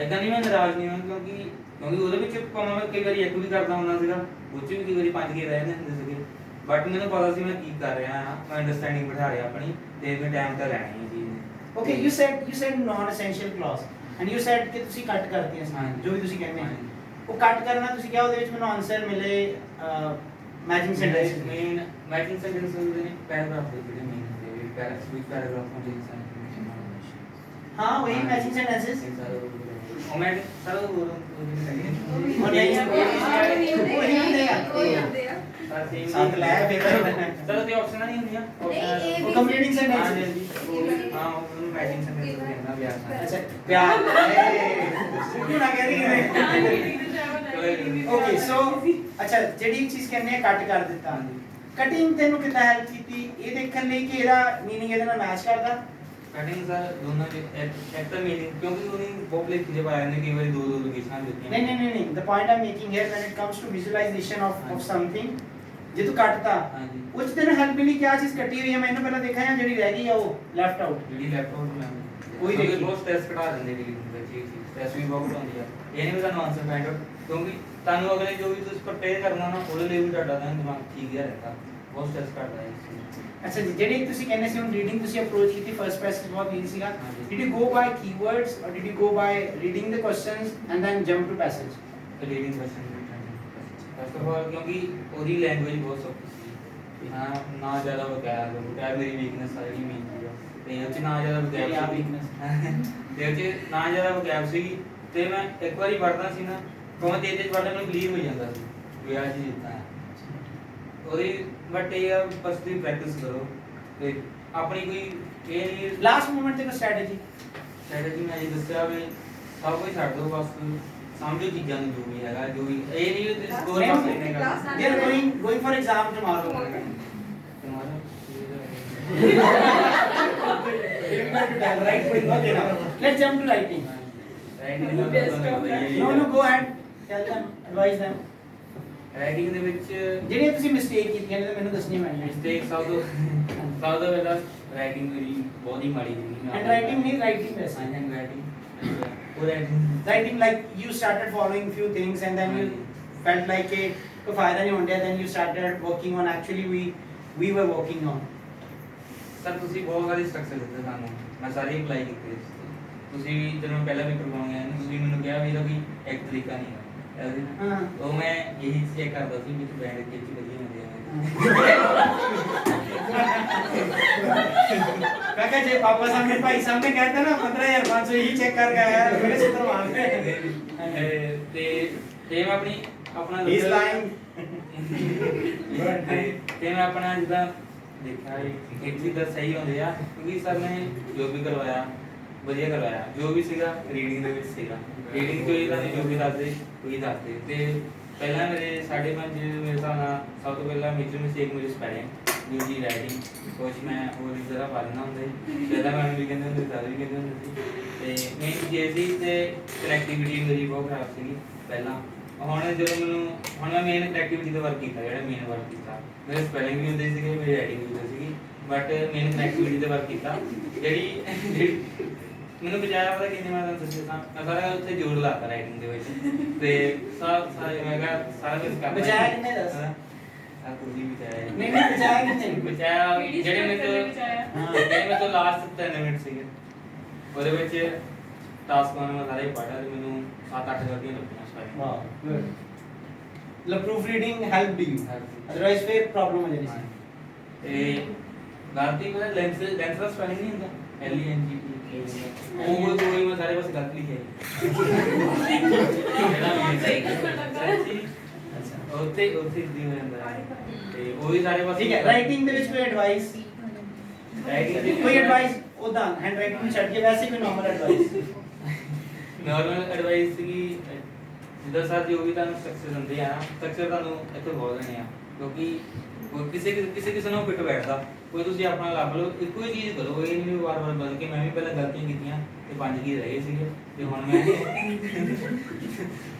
S2: ਇਦਾਂ ਨਹੀਂ ਮੈਂ ਨਾਰਾਜ਼ ਨਹੀਂ ਹਾਂ ਕਿਉਂਕਿ ਉਹਦੇ ਵਿੱਚ ਭਾਵੇਂ ਮੈਂ ਕਈ ਵਾਰੀ ਇੱਕ ਵੀ ਕਰਦਾ ਹੁੰਦਾ ਸੀਗਾ ਉਹ 'ਚ ਵੀ ਕਈ ਵਾਰੀ 5 ਕੇ ਰਹਿ ਜਾਂਦੇ ਹੁੰਦੇ ਸੀਗੇ ਬਟ ਮੈਨੂੰ ਪਤਾ ਸੀ ਮੈਂ ਕੀ ਕਰ ਰਿਹਾ ਹਾਂ ਮੈਂ ਅੰਡਰਸਟੈਂਡਿੰਗ ਬਿਠਾ ਰਿਹਾ ਆਪਣੀ ਤੇ ਮੈਂ ਟਾਈਮ ਤਾਂ ਲੈਣੀ ਹੈ ਚੀਜ਼
S1: okay you said non essential clause and you said ਕਿ ਤੁਸੀਂ ਕੱਟ ਕਰਤੀ ਹੈ ਜੋ ਵੀ ਤੁਸੀਂ ਕਹਿੰਦੇ ਉਹ ਕੱਟ ਕਰਨਾ ਤੁਸੀਂ ਕਿਹਾ ਉਹਦੇ ਵਿੱਚ ਮੈਨੂੰ ਆਨਸਰ ਮਿਲੇ matching sentence
S2: main matching sentence ਹੁੰਦੇ ਨੇ ਪੈਰਾਗ੍ਰਾਫ ਦੇ ਜਿਹੜੇ ਮੇਨ ਹੁੰਦੇ ਪੈਰਾਗ੍ਰਾਫ ਹੁੰਦੇ ਨੇ
S1: ਹਾਂ ਵਹੀ ਮੈਚਿੰਗ ਸੈਂਟੈਂਸਸ
S2: ਉਹ ਮੈਂ ਸਾਰਾ ਉਹ
S1: ਸਾਥ ਲੈ ਪੇਪਰ
S2: ਚਲੋ ਤੇ ਆਪਸ਼ਨ ਨਹੀਂ ਹੁੰਦੀਆਂ
S1: ਉਹ ਕੰਪਲੀਟਿੰਗ ਸੈਂਟੈਂਸ
S2: ਹਾਂ ਉਹ ਮੈਚਿੰਗ ਸੈਂਟੈਂਸ ਦੇਣਾ ਵਿਆਹ
S1: ਅੱਛਾ ਪਿਆਰ ਕਿਉਂ ਨਾ ਕਹਿ ਰਹੀ ਓਕੇ ਸੋ ਅੱਛਾ ਜਿਹੜੀ ਚੀਜ਼ ਕਹਿੰਦੇ ਆ ਕੱਟ ਕਰ ਦਿੱਤਾ ਕਟਿੰਗ ਤੈਨੂੰ ਕਿੱਦਾਂ ਹੈਲਪ ਕੀਤੀ ਇਹ ਦੇਖਣ ਲਈ ਕਿ ਇਹਦਾ ਮੀਨਿੰਗ ਇਹਦੇ ਨਾਲ ਮੈਚ ਕਰਦਾ
S2: ਕਟਿੰਗ ਸਰ ਦੋਨਾਂ ਦੇ ਇੱਕ ਤਾਂ ਮੀਨਿੰਗ ਕਿਉਂਕਿ ਉਹਨੇ ਬਹੁਤ ਲਿਖ ਕੇ ਪਾਇਆ ਨੇ ਕਈ ਵਾਰੀ ਦੋ ਲੋਕੇਸ਼ਨਾਂ ਦਿੱਤੀਆਂ
S1: ਨਹੀਂ the point I'm making here when it comes to visualization of something ਜੇ ਤੂੰ ਕੱਟਤਾ
S2: ਹਾਂਜੀ
S1: ਉਹ ਚ ਤੈਨੂੰ ਹੈਲਪ ਮਿਲੀ ਕਿਆ ਚੀਜ਼ ਕੱਟੀ ਹੋਈ ਹੈ ਮੈਨੂੰ ਪਹਿਲਾਂ ਦੇਖਿਆ ਜਾਂ ਜਿਹੜੀ ਰਹਿ ਗਈ ਆ ਉਹ ਲੈਫਟ ਆਊਟ
S2: ਜਿਹੜੀ ਲੈਪਟਾਪ ਮੈਂ
S1: ਉਹੀ ਦੇਖੀ
S2: ਬਹੁਤ ਸਟ੍ਰੈਸ ਘਟਾ ਦਿੰਦੇ ਨੇ ਵਿੱਚ ਇਹ ਚੀਜ਼ ਸਟ੍ਰੈਸ ਵੀ ਬਹੁਤ ਹੁੰਦੀ ਆ ਇਹ ਨਹੀਂ ਵੀ ਤੁਹਾਨੂੰ ਆਨਸਰ ਫਾਈਂਡ ਆਊਟ ਕਿਉਂਕਿ ਤੁਹਾਨੂੰ ਅਗਲੇ ਜੋ ਵੀ ਤੁਸੀਂ ਪ੍ਰਪੇਅਰ ਕਰਨਾ ਨਾ ਉਹਦੇ ਲਈ ਵੀ ਤੁਹਾਡਾ ਦਿਮਾਗ ਠੀਕ ਹੀ ਰਹਿੰਦਾ ਬਹੁਤ ਸਟ੍ਰੈਸ ਘਟਦਾ ਹੈ ਇਸ ਚੀਜ਼
S1: ਅੱਛਾ ਜੀ ਜਿਹੜੀ ਤੁਸੀਂ ਕਹਿੰਦੇ ਸੀ ਹੁਣ ਰੀਡਿੰਗ ਤੁਸੀਂ ਅਪਰੋਚ ਕੀਤੀ ਫਰਸਟ ਪੈਸੇਜ ਬਹੁਤ ਈਜ਼ੀ ਸੀਗਾ did you go by keywords or did you go by reading the questions and then jump to passage
S2: reading question first of all ਕਿਉਂਕਿ ਉਹਦੀ ਲੈਂਗੁਏਜ ਬਹੁਤ ਸੌਖੀ ਸੀ ਹਾਂ ਨਾ ਜ਼ਿਆਦਾ ਵੋਕੈਬ ਮੇਰੀ ਵੀਕਨੈਸ ਆ ਜਿਹੜੀ ਮੇਨ ਚੀਜ਼ ਆ ਤੇ ਉਹ 'ਚ ਨਾ ਜ਼ਿਆਦਾ ਵੋਕੈਬ ਸੀ ਤੇ ਉਹ 'ਚ ਨਾ ਜ਼ਿਆਦਾ ਵੋਕੈਬ ਸੀਗੀ ਤੇ ਮੈਂ ਇੱਕ ਵਾਰੀ ਪੜ੍ਹਦਾ ਸੀ ਨਾ ਭਾਵੇਂ ਤੇਜ਼ ਪੜ੍ਹਦਾ ਮੈਨੂੰ ਕਲੀਅਰ ਹੋ ਜਾਂਦਾ ਸੀ ਵੀ ਆਹ ਚੀਜ਼ ਇੱਦਾਂ ਹੈ ਉਹਦੀ ਬਟ ਇਹ ਆ ਬਸ ਤੁਸੀਂ ਪ੍ਰੈਕਟਿਸ ਕਰੋ ਤੇ ਆਪਣੀ ਕੋਈ ਇਹ ਨਹੀਂ
S1: ਲਾਸਟ ਮੂਮੈਂਟ ਤੇ ਕੋਈ ਸਟ੍ਰੈਟਜੀ
S2: ਮੈਂ ਇਹ ਦੱਸਿਆ ਵੀ ਸਭ ਕੁਝ ਛੱਡ ਦਿਓ ਬਸ ਸਮਝੋ ਚੀਜ਼ਾਂ ਨੂੰ ਜੋ ਵੀ ਹੈਗਾ ਜੋ ਵੀ ਇਹ ਨਹੀਂ ਸਕੋਰ ਬਸ ਲੈਣੇ ਕਰਨਾ
S1: they are going for exam tomorrow let's jump to writing no go ahead tell them advise them
S2: writing ਦੇ ਵਿੱਚ
S1: ਜਿਹੜੀਆਂ ਤੁਸੀਂ ਮਿਸਟੇਕ ਕੀਤੀਆਂ ਨੇ ਤਾਂ ਮੈਨੂੰ ਦੱਸਣੀਆਂ ਪੈਣੀਆਂ
S2: ਮਿਸਟੇਕ ਸਭ ਤੋਂ ਪਹਿਲਾਂ ਰਾਈਟਿੰਗ ਮੇਰੀ ਬਹੁਤ ਹੀ ਮਾੜੀ ਸੀ
S1: and writing means writing ਵੈਸੇ
S2: ਹੈਂਡ ਰਾਈਟਿੰਗ ਉਹ
S1: writing like you started following few things and then you felt like a ਕੋਈ ਫਾਇਦਾ ਨਹੀਂ ਹੁੰਦਾ then you started working on actually we were working on
S2: sir ਤੁਸੀਂ ਬਹੁਤ ਸਾਰੀ ਸਟਰਕਚਰ ਦਿੱਤੇ ਸਾਨੂੰ ਮੈਂ ਸਾਰੇ ਅਪਲਾਈ ਕੀਤੇ ਤੁਸੀਂ ਜਦੋਂ ਪਹਿਲਾ ਪੇਪਰ ਪਾਉਣ ਗਿਆ ਤੁਸੀਂ ਮੈਨੂੰ ਕਿਹਾ ਵੀ ਇਹਦਾ ਵੀ ਇੱਕ ਤਰੀਕਾ ਨਹੀਂ ਹੈ
S1: ਹਾਂ।
S2: ਉਹ ਮੈਂ ਇਹੀ ਚੈੱਕ ਕਰਦਾ ਸੀ ਵੀ ਬੈਂਡ ਕਿੱਥੇ ਵਧੀਆ ਹੁੰਦੇ ਆ
S1: काका जी पापा सामने भाई सामने कहते ना 15,500 यही चेक करके आया है मेरे से तो मांग रहे
S2: ਤੇ ਮੈਂ ਆਪਣਾ
S1: इस लाइन
S2: ਤੇ ਮੈਂ ਆਪਣਾ ਜਿੱਦਾਂ ਦੇਖਿਆ ਇੱਕ ਚੀਜ਼ ਦਾ ਸਹੀ ਹੁੰਦੇ ਆ ਕਿਉਂਕਿ ਸਰ ਨੇ ਜੋ ਵੀ ਕਰਵਾਇਆ ਵਧੀਆ ਕਰਵਾਇਆ ਜੋ ਵੀ ਸੀਗਾ ਰੀਡਿੰਗ ਦੇ ਵਿੱਚ ਸੀਗਾ ਰੀਡਿੰਗ ਤੋਂ ਇਹਨਾਂ ਨੇ ਜੋ ਵੀ ਦੱਸਦੇ ਉਹੀ ਦੱਸਦੇ ਤੇ ਪਹਿਲਾਂ ਮੇਰੇ 5.5 ਮੇਰੇ ਹਿਸਾਬ ਨਾਲ ਸਭ ਤੋਂ ਪਹਿਲਾਂ ਮੇਜਰ ਮਿਸਟੇਕ ਮੇਰੇ ਸਪੈਲਿੰਗ ਦੂਜੀ ਰਾਈਟਿੰਗ ਕੁਛ ਮੈਂ ਹੋਰ ਜਗ੍ਹਾ ਪੜ੍ਹਨਾ ਹੁੰਦਾ ਸੀ ਪਹਿਲਾਂ ਮੈਂ ਵੀ ਕਹਿੰਦੇ ਹੁੰਦੇ ਸਾਰੇ ਵੀ ਕਹਿੰਦੇ ਹੁੰਦੇ ਸੀ ਤੇ ਮੇਨ ਜੇ ਸੀ ਤੇ ਕਨੈਕਟੀਵਿਟੀ ਮੇਰੀ ਬਹੁਤ ਖਰਾਬ ਸੀਗੀ ਪਹਿਲਾਂ ਹੁਣ ਜਦੋਂ ਹੁਣ ਮੈਂ ਮੇਨ ਕਨੈਕਟੀਵਿਟੀ ਤੇ ਵਰਕ ਕੀਤਾ ਜਿਹੜਾ ਮੇਨ ਵਰਕ ਕੀਤਾ ਮੇਰੇ ਸਪੈਲਿੰਗ ਵੀ ਹੁੰਦੇ ਸੀਗੇ ਮੇਰੀ ਰਾਈਟਿੰਗ ਵੀ ਹੁੰਦੀ ਸੀਗੀ ਬਟ ਮੇਨ ਕਨੈਕਟੀਵਿਟੀ ਤੇ ਵਰਕ ਕੀਤਾ ਜਿਹੜੀ ਮੈਨੂੰ ਬਚਾਇਆ ਪਤਾ ਕਿੰਨੇ ਮੈਂ ਤੁਹਾਨੂੰ ਦੱਸਿਆ ਮੈਂ ਸਾਰਾ ਉੱਥੇ ਜੋੜ ਲਾਤਾ ਰਾਈਟਿੰਗ ਦੇ ਵਿੱਚ ਤੇ ਸਾਰੇ ਮੈਂ ਕਿਹਾ ਸਾਰਾ ਕੁਝ ਕਰਨਾ
S1: ਬਚਾਇਆ ਕਿੰਨੇ ਦੱਸ
S2: ਆ ਕੁਝ ਵੀ ਬਚਾਇਆ
S1: ਨਹੀਂ ਬਚਾਇਆ ਕਿੰਨੇ
S2: ਬਚਾਇਆ ਜਿਹੜੇ ਮੇਰੇ ਤੋਂ ਲਾਸਟ 10 ਮਿੰਟ ਸੀਗੇ ਉਹਦੇ ਵਿੱਚ ਟਾਸਕ ਵਾਲਾ ਮੈਂ ਸਾਰਾ ਹੀ ਪੜ੍ਹਿਆ ਤੇ ਮੈਨੂੰ 7-8 ਗਲਤੀਆਂ ਲੱਗੀਆਂ ਸਾਰੀਆਂ
S1: वाह गुड मतलब proof reading helped you otherwise फिर प्रॉब्लम हो जानी सी
S2: ਤੇ ਗਲਤੀ ਮੇਰਾ ਲੈਂਸ ਦਾ ਸਪੈਲਿੰਗ ਨਹੀਂ ਹੁੰਦਾ LENGT ਉਹ ਕੋਈ ਮੈਂ ਸਾਰੇ ਪਾਸੇ ਗਲਤ ਲਿਖਿਆ
S1: अच्छा
S2: ਉੱਥੇ ਦੀ ਹੋ ਜਾਂਦਾ ਤੇ ਉਹ ਵੀ ਸਾਰੇ ਪਾਸੇ
S1: ठीक है राइटिंग ਦੇ ਵਿੱਚ ਕੋਈ ਐਡਵਾਈਸ कोई एडवाइस ਉਹਦਾ ਹੈਂਡ ਰਾਈਟਿੰਗ ਨੂੰ ਛੱਡ ਕੇ ਵੈਸੇ ਕੋਈ ਨਾਰਮਲ ਐਡਵਾਈਸ
S2: ਨਾਰਮਲ ਐਡਵਾਈਸ ਸੀਗੀ ਜਿੱਦਾਂ ਸਰ ਜੋ ਵੀ ਤੁਹਾਨੂੰ ਸਕਸੈਸ ਹੁੰਦੇ ਆ ਸਕਸੈਸ ਤੁਹਾਨੂੰ ਇੱਥੇ ਬਹੁਤ ਦੇਣੇ ਆ ਕਿਉਂਕਿ ਕੋਈ ਕਿਸੇ ਨੂੰ ਫਿੱਟ ਬੈਠਦਾ ਕੋਈ ਤੁਸੀਂ ਆਪਣਾ ਲੱਭ ਲਓ ਇੱਕੋ ਹੀ ਚੀਜ਼ ਕਰੋ ਇਹ ਨਹੀਂ ਵਾਰ-ਵਾਰ ਬਦਲ ਕੇ ਮੈਂ ਵੀ ਪਹਿਲਾਂ ਗਲਤੀਆਂ ਕੀਤੀਆਂ ਤੇ 5 ਕੀ ਰਹਿ ਗਏ ਸੀਗੇ ਤੇ ਹੁਣ ਮੈਂ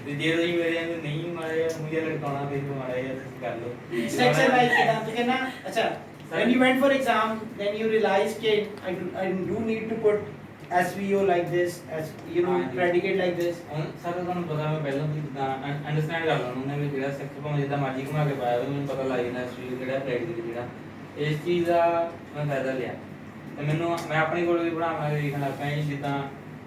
S2: ਤੇ ਜੇ ਤੁਸੀਂ ਮੇਰੇ ਅੰਦਰ ਨਹੀਂ ਮਾਰਿਆ ਮੁਝੇ ਲੜਕਾਉਣਾ ਤੇ ਮਾਰਿਆ ਜਾਂ ਤੁਸੀਂ ਕਰ ਲਓ
S1: स्ट्रक्चर वाइज किया तो कहना अच्छा when you went for exam then you realized that I do need to put SVO like this as you know predicate like this
S2: sir ਤੁਹਾਨੂੰ ਪਤਾ ਮੈਂ ਪਹਿਲਾਂ ਵੀ ਜਿੱਦਾਂ ਅੰਡਰਸਟੈਂਡ ਕਰ ਲੈਣਾ ਉਹਨੇ ਵੀ ਜਿਹੜਾ ਸੈਕਟਰ ਭਾਵੇਂ ਜਿੱਦਾਂ ਮਰਜ਼ੀ ਘੁਮਾ ਕੇ ਪਾਇਆ ਉਹ ਮੈਨੂੰ ਪਤਾ ਲੱਗ ਜਾਂਦਾ SVO ਕਿਹੜਾ ਪ੍ਰੈਕਟਿਕਲ ਜਿਹੜਾ ਇਸ ਚੀਜ਼ ਦਾ ਮੈਂ ਫਾਇਦਾ ਲਿਆ ਤੇ ਮੈਂ ਆਪਣੇ ਕੋਲ ਵੀ ਬਣਾ ਕੇ ਲਿਖਣ ਲੱਗ ਪਿਆ ਜਿੱਦਾਂ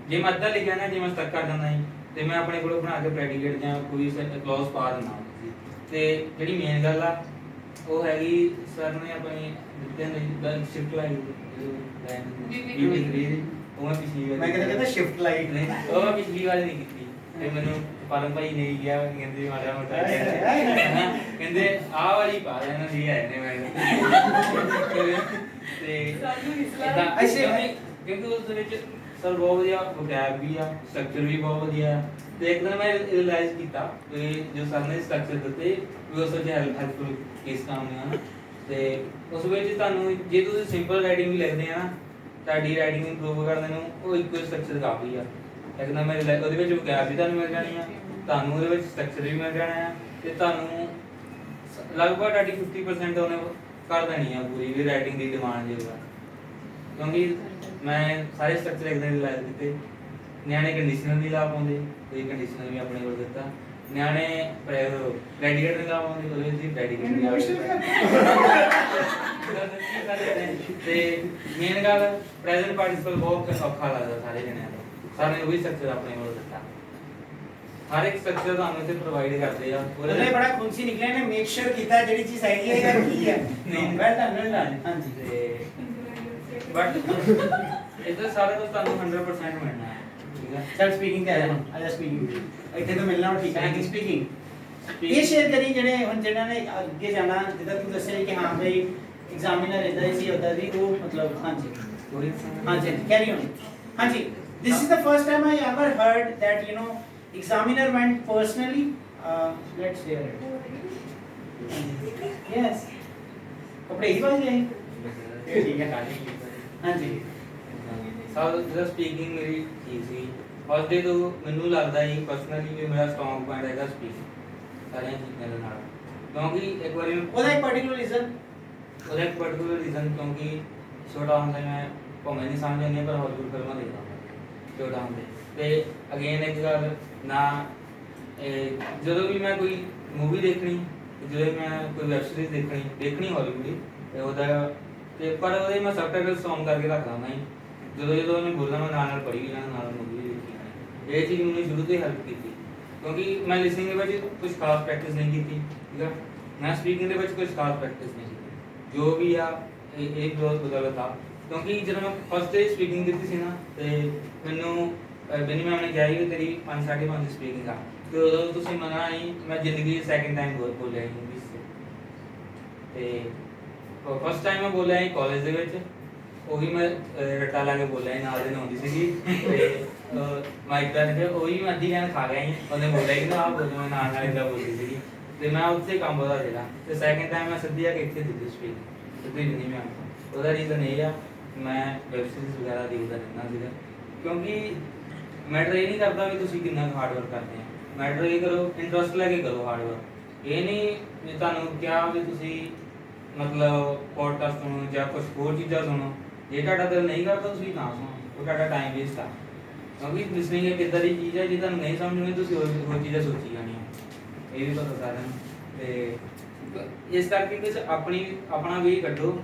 S2: ਜੇ ਮੈਂ ਅੱਧਾ ਲਿਖਿਆ ਨਾ ਜੇ ਮੈਂ ਸਟਕ ਕਰ ਦਿੰਦਾ ਸੀ ਤੇ ਮੈਂ ਆਪਣੇ ਕੋਲ ਬਣਾ ਕੇ ਪ੍ਰੈਡਿਕੇਟ ਜਾਂ ਕੋਈ ਕਲੌਜ਼ ਪਾ ਦਿੰਦਾ ਤੇ ਜਿਹੜੀ ਮੇਨ ਗੱਲ ਆ ਉਹ ਹੈਗੀ ਸਰ ਨੇ ਆਪਣੀ ਦਿੱਤੇ ਨੇ ਸ਼ਿਫਟ ਲਾਈਨ ਉਹ ਮੈਂ ਪਿਛਲੀ ਵਾਰ
S1: मैं कहता शिफ्ट लाइट
S2: ਨਹੀਂ ਉਹ ਮੈਂ ਪਿਛਲੀ ਵਾਰ ਨਹੀਂ ਕੀਤੀ ਤੇ ਮੈਨੂੰ ਪਰਮ ਭਾਈ ਨੇ ਕਿਹਾ ਕਹਿੰਦੇ ਮਾੜਾ ਮੋਟਾ ਕਹਿੰਦੇ ਆਹ ਵਾਲੀ ਪਾ ਦੇਣਾ ਜੀ ਆਏ ਨੇ ਮੈਂ ਤੇ ਇਦਾਂ
S1: ਐਸੇ
S2: ਕਿਉਂਕਿ ਉਸ ਦੇ ਵਿੱਚ ਸਰ ਬਹੁਤ ਵਧੀਆ ਵੋਕੈਬ ਵੀ ਆ ਸਟਰਕਚਰ ਵੀ ਬਹੁਤ ਵਧੀਆ ਤੇ ਇੱਕ ਦਿਨ ਮੈਂ ਰਿਅਲਾਈਜ਼ ਕੀਤਾ ਕਿ ਜੋ ਸਰ ਨੇ ਸਟਰਕਚਰ ਦਿੱਤੇ ਉਹ ਉਸ ਵਿੱਚ ਹੈਲਪਫੁਲ ਇਸ ਕੰਮ ਨੇ ਹਨ ਤੇ ਉਸ ਵਿੱਚ ਤੁਹਾਨੂੰ ਜੇ ਤੁਸੀਂ ਸਿੰਪਲ ਰਾਈਟਿੰਗ ਵੀ ਲਿਖਦੇ ਆ ਨਾ ਤੁਹਾਡੀ ਰਾਈਟਿੰਗ ਇੰਪਰੂਵ ਕਰਨ ਨੂੰ ਉਹ ਇੱਕੋ ਸਟਰਕਚਰ ਕਾਫੀ ਆ ਇੱਕ ਦਿਨ ਮੈਂ ਉਹਦੇ ਵਿੱਚ ਵੋਕੈਬ ਵੀ ਤੁਹਾਨੂੰ ਮਿਲ ਜਾਣੀ ਆ ਤੁਹਾਨੂੰ ਉਹਦੇ ਵਿੱਚ ਸਟਰਕਚਰ ਵੀ ਮਿਲ ਜਾਣਾ ਆ ਤੇ ਤੁਹਾਨੂੰ ਲਗਭਗ ਤੁਹਾਡੀ 50% ਉਹਨੇ ਕਰ ਦੇਣੀ ਆ ਪੂਰੀ ਵੀ ਰਾਈਟਿੰਗ ਦੀ ਡਿਮਾਂਡ ਜਿਹੜਾ ਕਿਉਂਕਿ ਮੈਂ ਸਾਰੇ ਸਟਰਕਚਰ ਇੱਕ ਦਿਨ ਰਿਲਾਈਜ਼ ਕੀਤੇ ਨਿਆਣੇ ਕੰਡੀਸ਼ਨਰ ਨਹੀਂ ਲਾ ਪਾਉਂਦੇ ਕੋਈ ਕੰਡੀਸ਼ਨਰ ਵੀ ਆਪਣੇ ਕੋਲ ਦਿੱਤਾ ਨਿਆਣੇ ਪ੍ਰੈਡੀਕੇਟ ਨਹੀਂ ਲਾ ਪਾਉਂਦੇ ਉਹਦੇ ਵਿੱਚ ਪ੍ਰੈਡੀਕੇਟ ਨਹੀਂ ਤੇ ਮੇਨ ਗੱਲ ਪ੍ਰੈਜ਼ੈਂਟ ਪਾਰਟਿਸਿਪਲ ਬਹੁਤ ਔਖਾ ਲੱਗਦਾ ਸਾਰੇ ਜਣਿਆਂ ਨੂੰ ਸਾਰੇ ਉਹ ਵੀ ਸਟਰਕਚਰ ਆਪਣੇ ਕੋਲ ਦਿੱਤਾ ਹਰ ਇੱਕ ਸਟਰਕਚਰ ਤੁਹਾਨੂੰ ਇੱਥੇ ਪ੍ਰੋਵਾਈਡ ਕਰਦੇ ਆ
S1: ਉਹਨੇ ਬੜਾ ਖੁੰਸੀ ਨਿਕਲਿਆ ਨੇ ਮੇਕ ਸ਼ੋਰ ਕੀਤਾ ਜਿਹੜੀ ਚੀਜ਼ ਹੈਗੀ ਹੈ ਯਾਰ ਕੀ ਹੈ ਨਹੀਂ ਵੈਲ ਡਨ ਹਾਂਜੀ
S2: ਤੇ ਬਟ ਇਹਦਾ ਸਾਰਾ ਕੁਝ ਤੁਹਾਨੂੰ 100% ਮਿਲਣਾ ਹੈ ਠੀਕ ਹੈ
S1: ਸਰ ਸਪੀਕਿੰਗ ਕਰ ਰਿਹਾ ਹਾਂ ਸਪੀਕਿੰਗ ਇੱਥੇ ਤਾਂ ਮਿਲਣਾ ਠੀਕ ਹੈ ਸਪੀਕਿੰਗ ਇਹ ਸ਼ੇਅਰ ਕਰੀ ਜਿਹੜੇ ਹੁਣ ਜਿਹਨਾਂ ਨੇ ਅੱਗੇ ਜਾਣਾ ਜਿੱਦਾਂ ਤੂੰ ਦੱਸਿਆ ਕਿ ਹਾਂ ਬਈ ਐਗਜ਼ਾਮੀਨਰ ਇਦਾਂ ਹੀ ਸੀ ਉਦਾਂ ਦੀ ਉਹ ਮਤਲਬ ਹਾਂਜੀ ਹਾਂਜੀ ਕੈਰੀ ਔਨ ਹਾਂਜੀ this is the first time I ever heard that you know examiner went personally let's hear it yes ਕੱਪੜੇ ਹੀ ਪਾਏ ਗਏ ਠੀਕ ਹੈ ਹਾਂਜੀ
S2: ਸਭ ਜਿਹੜਾ ਸਪੀਕਿੰਗ ਮੇਰੀ ਠੀਕ ਸੀ ਫਸਟ ਡੇ ਤੋਂ ਮੈਨੂੰ ਲੱਗਦਾ ਸੀ ਪਰਸਨਲੀ ਵੀ ਮੇਰਾ ਸਟਰੋਂਗ ਪੁਆਇੰਟ ਹੈਗਾ ਸਪੀਕਿੰਗ ਸਾਰੀਆਂ ਚੀਜ਼ਾਂ ਦੇ ਨਾਲ ਕਿਉਂਕਿ ਇੱਕ ਵਾਰੀ
S1: ਉਹਦਾ ਇੱਕ ਪਾਰਟਿਕੂਲਰ
S2: ਰੀਜ਼ਨ ਕਿਉਂਕਿ ਛੋਟਾ ਹੁੰਦਾ ਮੈਂ ਭਾਵੇਂ ਨਹੀਂ ਸਮਝ ਆਉਂਦੀ ਪਰ ਹਾਲੀਵੁੱਡ ਫਿਲਮਾਂ ਦੇਖਦਾ ਛੋਟਾ ਹੁੰਦੇ ਤੇ ਅਗੇਨ ਇੱਕ ਗੱਲ ਨਾ ਜਦੋਂ ਵੀ ਮੈਂ ਕੋਈ ਮੂਵੀ ਦੇਖਣੀ ਜਦੋਂ ਮੈਂ ਕੋਈ ਵੈਬ ਸੀਰੀਜ਼ ਦੇਖਣੀ ਹਾਲੀਵੁੱਡ ਦੀ ਤੇ ਉਹਦਾ ਤੇ ਪਰ ਉਹਦੇ ਮੈਂ ਸਬਟਾਈਟਲ ਸੌਂਗ ਕਰਕੇ ਰੱਖਦਾ ਹੁੰਦਾ ਜਦੋਂ ਉਹਨੇ ਬੋਲਣਾ ਮੈਂ ਨਾਲ ਪੜ੍ਹੀ ਵੀ ਜਾਣਾ ਨਾਲ ਮੂਵੀ ਵੀ ਦੇਖੀ ਇਹ ਚੀਜ਼ ਮੈਨੂੰ ਸ਼ੁਰੂ ਤੋਂ ਹੀ ਹੈਲਪ ਕੀਤੀ क्योंकि मैं लिसनिंग ਦੇ ਵਿੱਚ ਕੁਝ ਖਾਸ ਪ੍ਰੈਕਟਿਸ ਨਹੀਂ ਕੀਤੀ, ਠੀਕ ਆ। ਮੈਂ ਸਪੀਕਿੰਗ ਦੇ ਵਿੱਚ ਕੁਝ ਖਾਸ ਪ੍ਰੈਕਟਿਸ ਨਹੀਂ ਕੀਤੀ, ਜੋ ਵੀ ਆ ਇਹ ਬਹੁਤ ਬਦਲਤ ਆ। ਕਿਉਂਕਿ ਜਦੋਂ ਮੈਂ ਫਸਟ ਡੇ ਸਪੀਕਿੰਗ ਕੀਤੀ ਸੀ ਨਾ, ਤੇ ਮੈਨੂੰ ਬੈਨੀ ਮੈਮ ਨੇ ਕਿਹਾ ਸੀ ਕਿ ਤੇਰੀ 5-5.5 ਦੀ ਸਪੀਕਿੰਗ ਆ, ਤੇ ਉਦੋਂ ਤੁਸੀਂ ਮੰਨਣਾ ਨਹੀਂ, ਮੈਂ ਜ਼ਿੰਦਗੀ 'ਚ ਸੈਕਿੰਡ ਟਾਈਮ ਬਹੁਤ ਬੋਲਿਆ ਇੰਗਲਿਸ਼ 'ਚ। ਤੇ ਫਸਟ ਟਾਈਮ ਮੈਂ ਬੋਲਿਆ ਸੀ ਕਾਲਜ ਦੇ ਵਿੱਚ, ਉਹ ਵੀ ਮੈਂ ਰੱਟਾ ਲਾ ਕੇ ਬੋਲਿਆ ਸੀ, ਨਾਲ ਦੇ ਆਉਂਦੀ ਸੀਗੀ, ਤੇ ਮਾਈਕ ਦਾ ਤੇ ਉਹ ਵੀ ਮੈਂ ਅੱਧੀ ਕਹਿਣ ਖਾ ਗਿਆ ਸੀ। ਉਹਨੇ ਬੋਲਿਆ ਕਿ ਨਾ ਆਹ ਬੋਲੋ, ਮੈਂ ਨਾਲ ਇੱਦਾਂ ਬੋਲਦੀ ਸੀਗੀ, ਤੇ ਮੈਂ ਉੱਥੇ ਕੰਮ ਉਹਦਾ ਸੀਗਾ। ਤੇ ਸੈਕਿੰਡ ਟਾਈਮ ਮੈਂ ਸਿੱਧੀ ਆ ਕੇ ਇੱਥੇ ਦਿੱਤੀ ਸਪੀਕ, ਸਿੱਧੀ ਨਹੀਂ ਮੈਂ ਉਹਦਾ ਰੀਜ਼ਨ ਇਹ ਆ, ਮੈਂ ਵੈਬ ਸੀਰੀਜ਼ ਵਗੈਰਾ ਦੇਖਦਾ ਰਹਿੰਦਾ ਸੀਗਾ। ਕਿਉਂਕਿ ਮੈਟਰ ਇਹ ਨਹੀਂ ਕਰਦਾ ਵੀ ਤੁਸੀਂ ਕਿੰਨਾ ਹਾਰਡ ਵਰਕ ਕਰਦੇ ਆ, ਮੈਟਰ ਇਹ ਕਰੋ ਇੰਟਰਸਟ ਲੈ ਕੇ ਕਰੋ ਹਾਰਡ ਵਰਕ। ਇਹ ਨਹੀਂ ਵੀ ਤੁਹਾਨੂੰ ਕਿਹਾ ਵੀ ਤੁਸੀਂ ਮਤਲਬ ਪੋਡਕਾਸਟ ਸੁਣੋ ਜਾਂ ਕੁਝ ਹੋਰ ਚੀਜ਼ਾਂ ਸੁਣੋ, ਜੇ ਤੁਹਾਡਾ ਦਿਲ ਨਹੀਂ ਕਰਦਾ ਤੁਸੀਂ ਨਾ ਸੁਣੋ, ਉਹ ਤੁਹਾਡਾ ਟਾਈਮ ਵੇਸਟ ਆ। ਕਿਉਂਕਿ ਲਿਸਨਿੰਗ ਇੱਕ ਇੱਦਾਂ ਦੀ ਚੀਜ਼ ਹੈ ਜੇ ਤੁਹਾਨੂੰ ਨਹੀਂ ਸਮਝ ਆਉਂਦੀ ਤੁਸੀਂ ਹੋਰ ਚੀਜ਼ਾਂ ਸੋਚੀ ਜਾਣੀਆਂ, ਇਹ ਵੀ ਪਤਾ ਸਾਰਿਆਂ ਨੂੰ। ਤੇ ਇਸ ਕਰਕੇ ਕੁਝ ਆਪਣਾ ਵੇ ਕੱਢੋ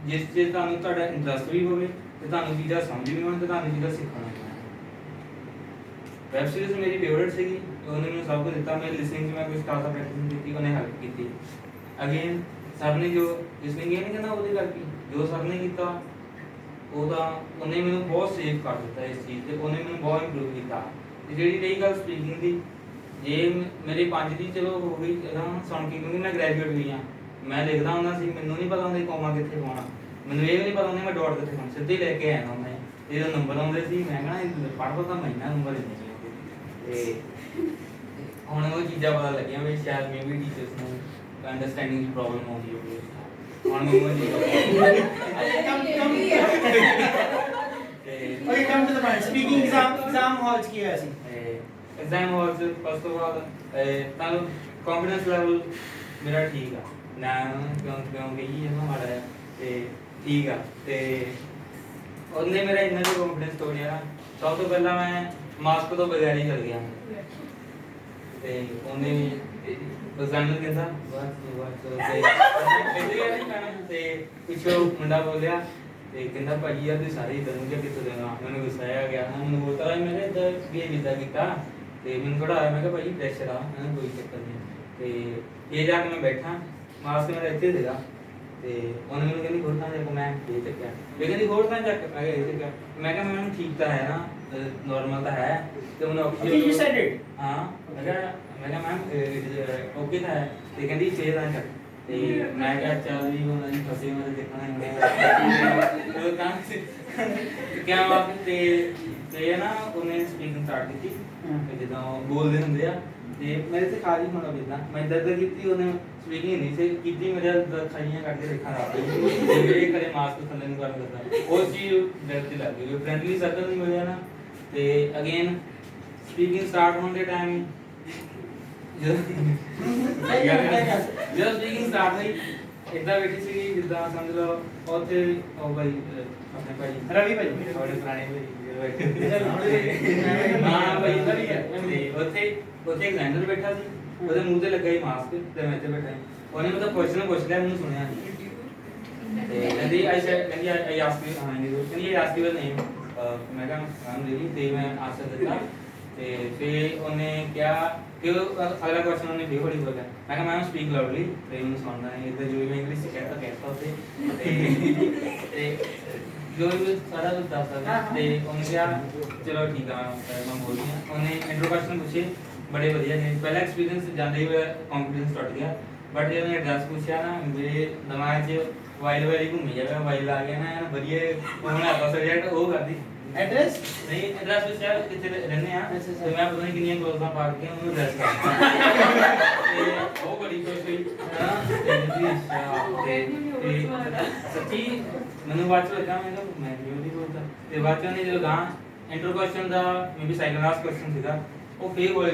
S2: ਜਿਸ 'ਚ ਤੁਹਾਨੂੰ ਤੁਹਾਡਾ ਇੰਟਰਸਟ ਵੀ ਹੋਵੇ ਤੇ ਤੁਹਾਨੂੰ ਚੀਜ਼ਾਂ ਸਮਝ ਵੀ ਆਉਣ ਤੇ ਤੁਹਾਨੂੰ ਚੀਜ਼ਾਂ ਸਿੱਖਣ ਨੂੰ ਮਿਲਣ। ਵੈਬ ਸੀਰੀਜ਼ ਮੇਰੀ ਫੇਵਰਟ ਸੀਗੀ, ਉਹਨੇ ਮੈਨੂੰ ਸਭ ਕੁਝ ਦਿੱਤਾ। ਮੈਂ ਲਿਸਨਿੰਗ 'ਚ ਮੈਂ ਕੁਝ ਖਾਸ ਪ੍ਰੈਕਟਿਸ ਨਹੀਂ ਕੀਤੀ, ਉਹਨੇ ਹੈਲਪ ਕੀਤੀ। ਅਗੇਨ ਸਰ ਨੇ ਜੋ ਲਿਸਨਿੰਗ ਇਹ ਨਹੀਂ ਕਹਿੰਦਾ ਉਹਦੇ ਕਰਕੇ, ਜੋ ਸਰ ਨੇ ਕੀਤਾ ਉਹਦਾ ਉਹਨੇ ਮੈਨੂੰ ਬਹੁਤ ਸੇਵ ਕਰ ਦਿੱਤਾ ਇਸ ਚੀਜ਼ ਤੇ, ਉਹਨੇ ਮੈਨੂੰ ਬਹੁਤ ਇੰਪਰੂਵ ਕੀਤਾ। ਤੇ ਜਿਹੜੀ ਰਹੀ ਗੱਲ ਸਪੀਕਿੰਗ ਦੀ, ਜੇ ਮੇਰੇ 5 ਦੀ ਚਲੋ ਹੋ ਗਈ ਨਾ ਸੁਣ ਕੇ, ਕਿਉਂਕਿ ਮੈਂ ਗ੍ਰੈਜੂਏਟ ਵੀ ਆ, ਮੈਂ ਲਿਖਦਾ ਹੁੰਦਾ ਸੀ, ਮੈਨੂੰ ਨਹੀਂ ਪਤਾ ਹੁੰਦਾ ਕੋਮਾ ਕਿੱਥੇ ਪਾਉਣਾ, ਮੈਨੂੰ ਇਹ ਵੀ ਨਹੀਂ ਪਤਾ ਹੁੰਦਾ ਮੈਂ ਡਾਟ ਕਿੱਥੇ ਪਾਉਣਾ, ਸਿੱਧੇ ਲੈ ਕੇ ਆਇਆ ਹੁੰਦਾ ਮੈਂ। ਜਦੋਂ ਨੰਬਰ ਆਉਂਦੇ ਸੀ ਮੈਂ ਕਹਣਾ ਪੜ੍ਹਦਾ ਤਾਂ ਮਹੀਨਾ ਨੰਬਰ ਇੰਨੇ ਚਾਹੀਦੇ। ਤੇ ਹੁਣ ਉਹ ਚੀਜ਼ਾਂ ਪਤਾ ਲੱਗੀਆਂ ਵੀ ਸ਼ਾਇਦ ਮੇ ਵੀ ਟੀਚਰਸ ਨੂੰ ਅੰਡਰਸਟੈਂਡਿੰਗ ਦੀ ਪ੍ਰੋਬਲਮ ਆਉਂਦੀ ਹੋਵੇ। ਹੁਣ
S1: Okay, come to the point. Speaking exam halls ਕੀ ਹੋਇਆ ਸੀ?
S2: ਐਗਜ਼ਾਮ ਹਾਲ 'ਚ ਫਸਟ ਆਫ ਆਲ ਤੁਹਾਨੂੰ ਕੌਨਫੀਡੈਂਸ ਲੈਵਲ ਮੇਰਾ ਠੀਕ ਆ ਨਾ, ਕਿਉਂਕਿ ਇਹ ਨਾ ਮਾੜਾ ਹੈ ਤੇ ਠੀਕ ਆ। ਤੇ ਉਹਨੇ ਮੇਰਾ ਇੰਨਾ ਕੁ ਕੌਨਫੀਡੈਂਸ ਤੋੜਿਆ। ਸਭ ਤੋਂ ਪਹਿਲਾਂ ਮੈਂ ਮਾਸਕ ਤੋਂ ਬਗੈਰ ਹੀ ਚਲ ਗਿਆ, ਤੇ ਉਹਨੇ ਐਗਜ਼ਾਮ ਦਿੰਦਾ ਤੇ ਪਿੱਛੋਂ ਮੁੰਡਾ ਬੋਲਿਆ ਤੇ ਕਹਿੰਦਾ ਭਾਜੀ ਯਾਰ ਤੁਸੀਂ ਸਾਰੇ ਇਦਾਂ ਨੂੰ ਕਿੱਥੋਂ ਦੇਣਾ। ਮੈਨੂੰ ਗੁੱਸਾ ਆ ਗਿਆ, ਮੈਨੂੰ ਬੋਲਦਾ ਮੈਂ ਕਿਹਾ ਇਦਾਂ ਬਿਹੇਵ ਇਦਾਂ ਕੀਤਾ, ਤੇ ਮੈਨੂੰ ਥੋੜਾ ਆਇਆ, ਮੈਂ ਕਿਹਾ ਭਾਜੀ ਪ੍ਰੈਸ਼ਰ ਆ, ਮੈਂ ਕੋਈ ਚੱਕਰ ਨਹੀਂ। ਤੇ ਇਹ ਜਾ ਕੇ ਮੈਂ ਬੈਠਾ, ਮਾਸਕ ਮੇਰਾ ਇੱਥੇ ਸੀਗਾ, ਤੇ ਉਹਨੇ ਮੈਨੂੰ ਕਹਿੰਦੀ ਹੋਰ ਤਾਂ ਦੇਖੋ, ਮੈਂ ਇਹ ਚੱਕਿਆ, ਇਹ ਕਹਿੰਦੀ ਹੋਰ ਤਾਂ ਚੱਕ, ਮੈਂ ਕਿਹਾ ਇਹ ਚੱਕਿਆ। ਮੈਂ ਕਿਹਾ ਮੈਨੂੰ ਠੀਕ ਤਾਂ ਹੈ ਨਾ, ਨੋਰਮਲ ਤਾਂ ਹੈ। ਤੇ ਉਹਨੇ
S1: ਆਕਸੀਜਨ
S2: ਹਾਂ ਮੈਂ ਕਿਹਾ ਮੈਮ ਓਕੇ ਤਾਂ ਹੈ, ਤੇ ਕਹਿੰਦੀ ਫੇਰ ਤਾਂ ਚੱਕ। ਤੇ ਮੈਂ ਕਿਹਾ ਚੱਲ ਵੀ ਹੁਣ ਅਸੀਂ ਫਸੇ ਮੈਂ ਦੇਖਣਾ ਹੀ ਉਹ ਕੰਮ ਕਿਆ ਬਾਤ। ਤੇ ਨਾ ਉਹਨੇ ਸਪੀਕਿੰਗ ਸਟਾਰਟ ਕੀਤੀ, ਤੇ ਜਿੱਦਾਂ ਬੋਲਦੇ ਹੁੰਦੇ ਆ, ਤੇ ਮੇਰੇ ਤੇ ਖਾਲੀ ਹੋਣਾ ਬਿੱਦਾਂ ਮੈਂ ਇੱਦਾਂ ਕੀਤੀ, ਉਹਨੇ ਸਪੀਕਿੰਗ ਨਹੀਂ ਸੀ ਕੀਤੀ, ਮੇਰੇ ਖਾਈਆਂ ਕੱਢ ਕੇ ਦੇਖਣ ਲੱਗ ਪਈ, ਤੇ ਮੇਰੇ ਘਰੇ ਮਾਸਕ ਥੱਲੇ ਨੂੰ ਕਰ ਦਿੱਤਾ। ਉਹ ਚੀਜ਼ ਦਿਲ 'ਚ ਲੱਗ ਗਈ, ਫਰੈਂਡਲੀ ਸਰਕਲ ਨਹੀਂ ਮਿਲਿਆ ਨਾ। ਤੇ ਅਗੇਨ ਸਪੀਕਿੰਗ ਸਟਾਰਟ ਹੋਣ ਦੇ ਟਾਈਮ ਜਦੋਂ ਸਪੀਕਿੰਗ ਸਟਾਰਟ ਹੋਈ ਇੱਦਾਂ ਬੈਠੀ ਸੀ ਜਿੱਦਾਂ ਸਮਝ ਲਓ ਉੱਥੇ ਉਹ ਭਾਈ ਆਪਣੇ ਭਾਈ ਰਵੀ ਭਾਈ ਬੜੇ ਪੁਰਾਣੇ ਹਾਂ ਭਾਈ ਰਵੀ ਹੈ, ਤੇ ਉੱਥੇ ਇੱਕ ਲੈਂਡਰ ਬੈਠਾ ਸੀ, ਉਹਦੇ ਮੂੰਹ ਤੇ ਲੱਗਾ ਸੀ ਮਾਸਕ, ਤੇ ਮੈਂ ਇੱਥੇ ਬੈਠਾ। ਉਹਨੇ ਮਤਲਬ ਕੁਐਸਚਨ ਪੁੱਛ ਲਿਆ, ਮੈਨੂੰ ਸੁਣਿਆ ਤੇ ਕਹਿੰਦੀ ਆਈ ਆਸਕ ਯੂ, ਕਹਿੰਦੀ ਆਸਕ ਯੂ ਨੇਮ, ਮੈਂ ਕਿਹਾ ਮੈਮ ਦੀਦੀ, ਤੇ ਮੈਂ ਆਨਸਰ ਦਿੱਤਾ। ਤੇ ਫਿਰ ਉਹਨੇ ਕਿਹਾ ਕਿ ਅਗਲਾ ਕੁਐਸਚਨ ਉਹਨੇ ਫੇਰ ਹੌਲੀ ਬੋਲਿਆ। ਮੈਂ ਕਿਹਾ ਮੈਮ ਸਪੀਕ ਲਾਊਡਲੀ, ਤੇ ਮੈਨੂੰ ਸੁਣਦਾ ਨਹੀਂ, ਇੱਦਾਂ ਜੋ ਮੈਂ ਇੰਗਲਿਸ਼ 'ਚ ਕਹਿਤਾ ਉੱਥੇ, ਤੇ ਜੋ ਵੀ ਸਾਰਾ ਕੁਝ ਦੱਸ ਸਕਦਾ। ਤੇ ਉਹਨੇ ਕਿਹਾ ਚਲੋ ਠੀਕ ਆ ਮੈਂ ਬੋਲਦੀ ਹਾਂ। ਉਹਨੇ ਇੰਟਰੋਡਕਸ਼ਨ ਪੁੱਛੇ, ਬੜੇ ਵਧੀਆ ਨੇ। ਪਹਿਲਾ ਐਕਸਪੀਰੀਅੰਸ ਜਾਂਦੇ ਹੀ ਮੇਰਾ ਕੌਨਫੀਡੈਂਸ ਟੁੱਟ ਗਿਆ, ਬਟ ਜਦੋਂ ਉਹਨੇ ਐਡਰੈਸ ਪੁੱਛਿਆ ਨਾ, ਮੇਰੇ ਦਿਮਾਗ 'ਚ ਵਾਈਲ ਘੁੰਮੀ ਜਾਵੇ, ਵਾਈਲ ਆ ਗਿਆ ਨਾ ਵਧੀਆ ਬਣਾਤਾ ਸਬਜੈਕਟ। ਉਹ ਕਰਦੀ ਐਡਰੈਸ ਨਹੀਂ, ਐਡਰੈਸ ਵਿੱਚ ਯਾਰ ਕਿੱਥੇ ਰਹਿੰਦੇ ਆ, ਤੇ ਮੈਂ ਪਤਾ ਨਹੀਂ ਕਿੰਨੀਆਂ ਕਲੋਜ਼ਾਂ ਪਾ ਕੇ ਉਹਨੂੰ ਐਡਰੈਸ ਕਰਤਾ, ਤੇ ਉਹ ਬੜੀ ਖੁਸ਼ ਹੋਈ ਤੇ ਸੱਚੀ ਮੈਨੂੰ ਬਾਅਦ ਚ ਲੱਗਾ, ਮੈਂ ਕਿਉਂ ਨਹੀਂ ਬੋਲਦਾ। ਤੇ ਬਾਅਦ ਚ ਉਹਨੇ ਜਦੋਂ ਗਾਂ ਇੰਟਰੋਡਕਸ਼ਨ ਦਾ maybe second last question ਸੀਗਾ, ਉਹ ਫੇਰ ਬੋਲੀ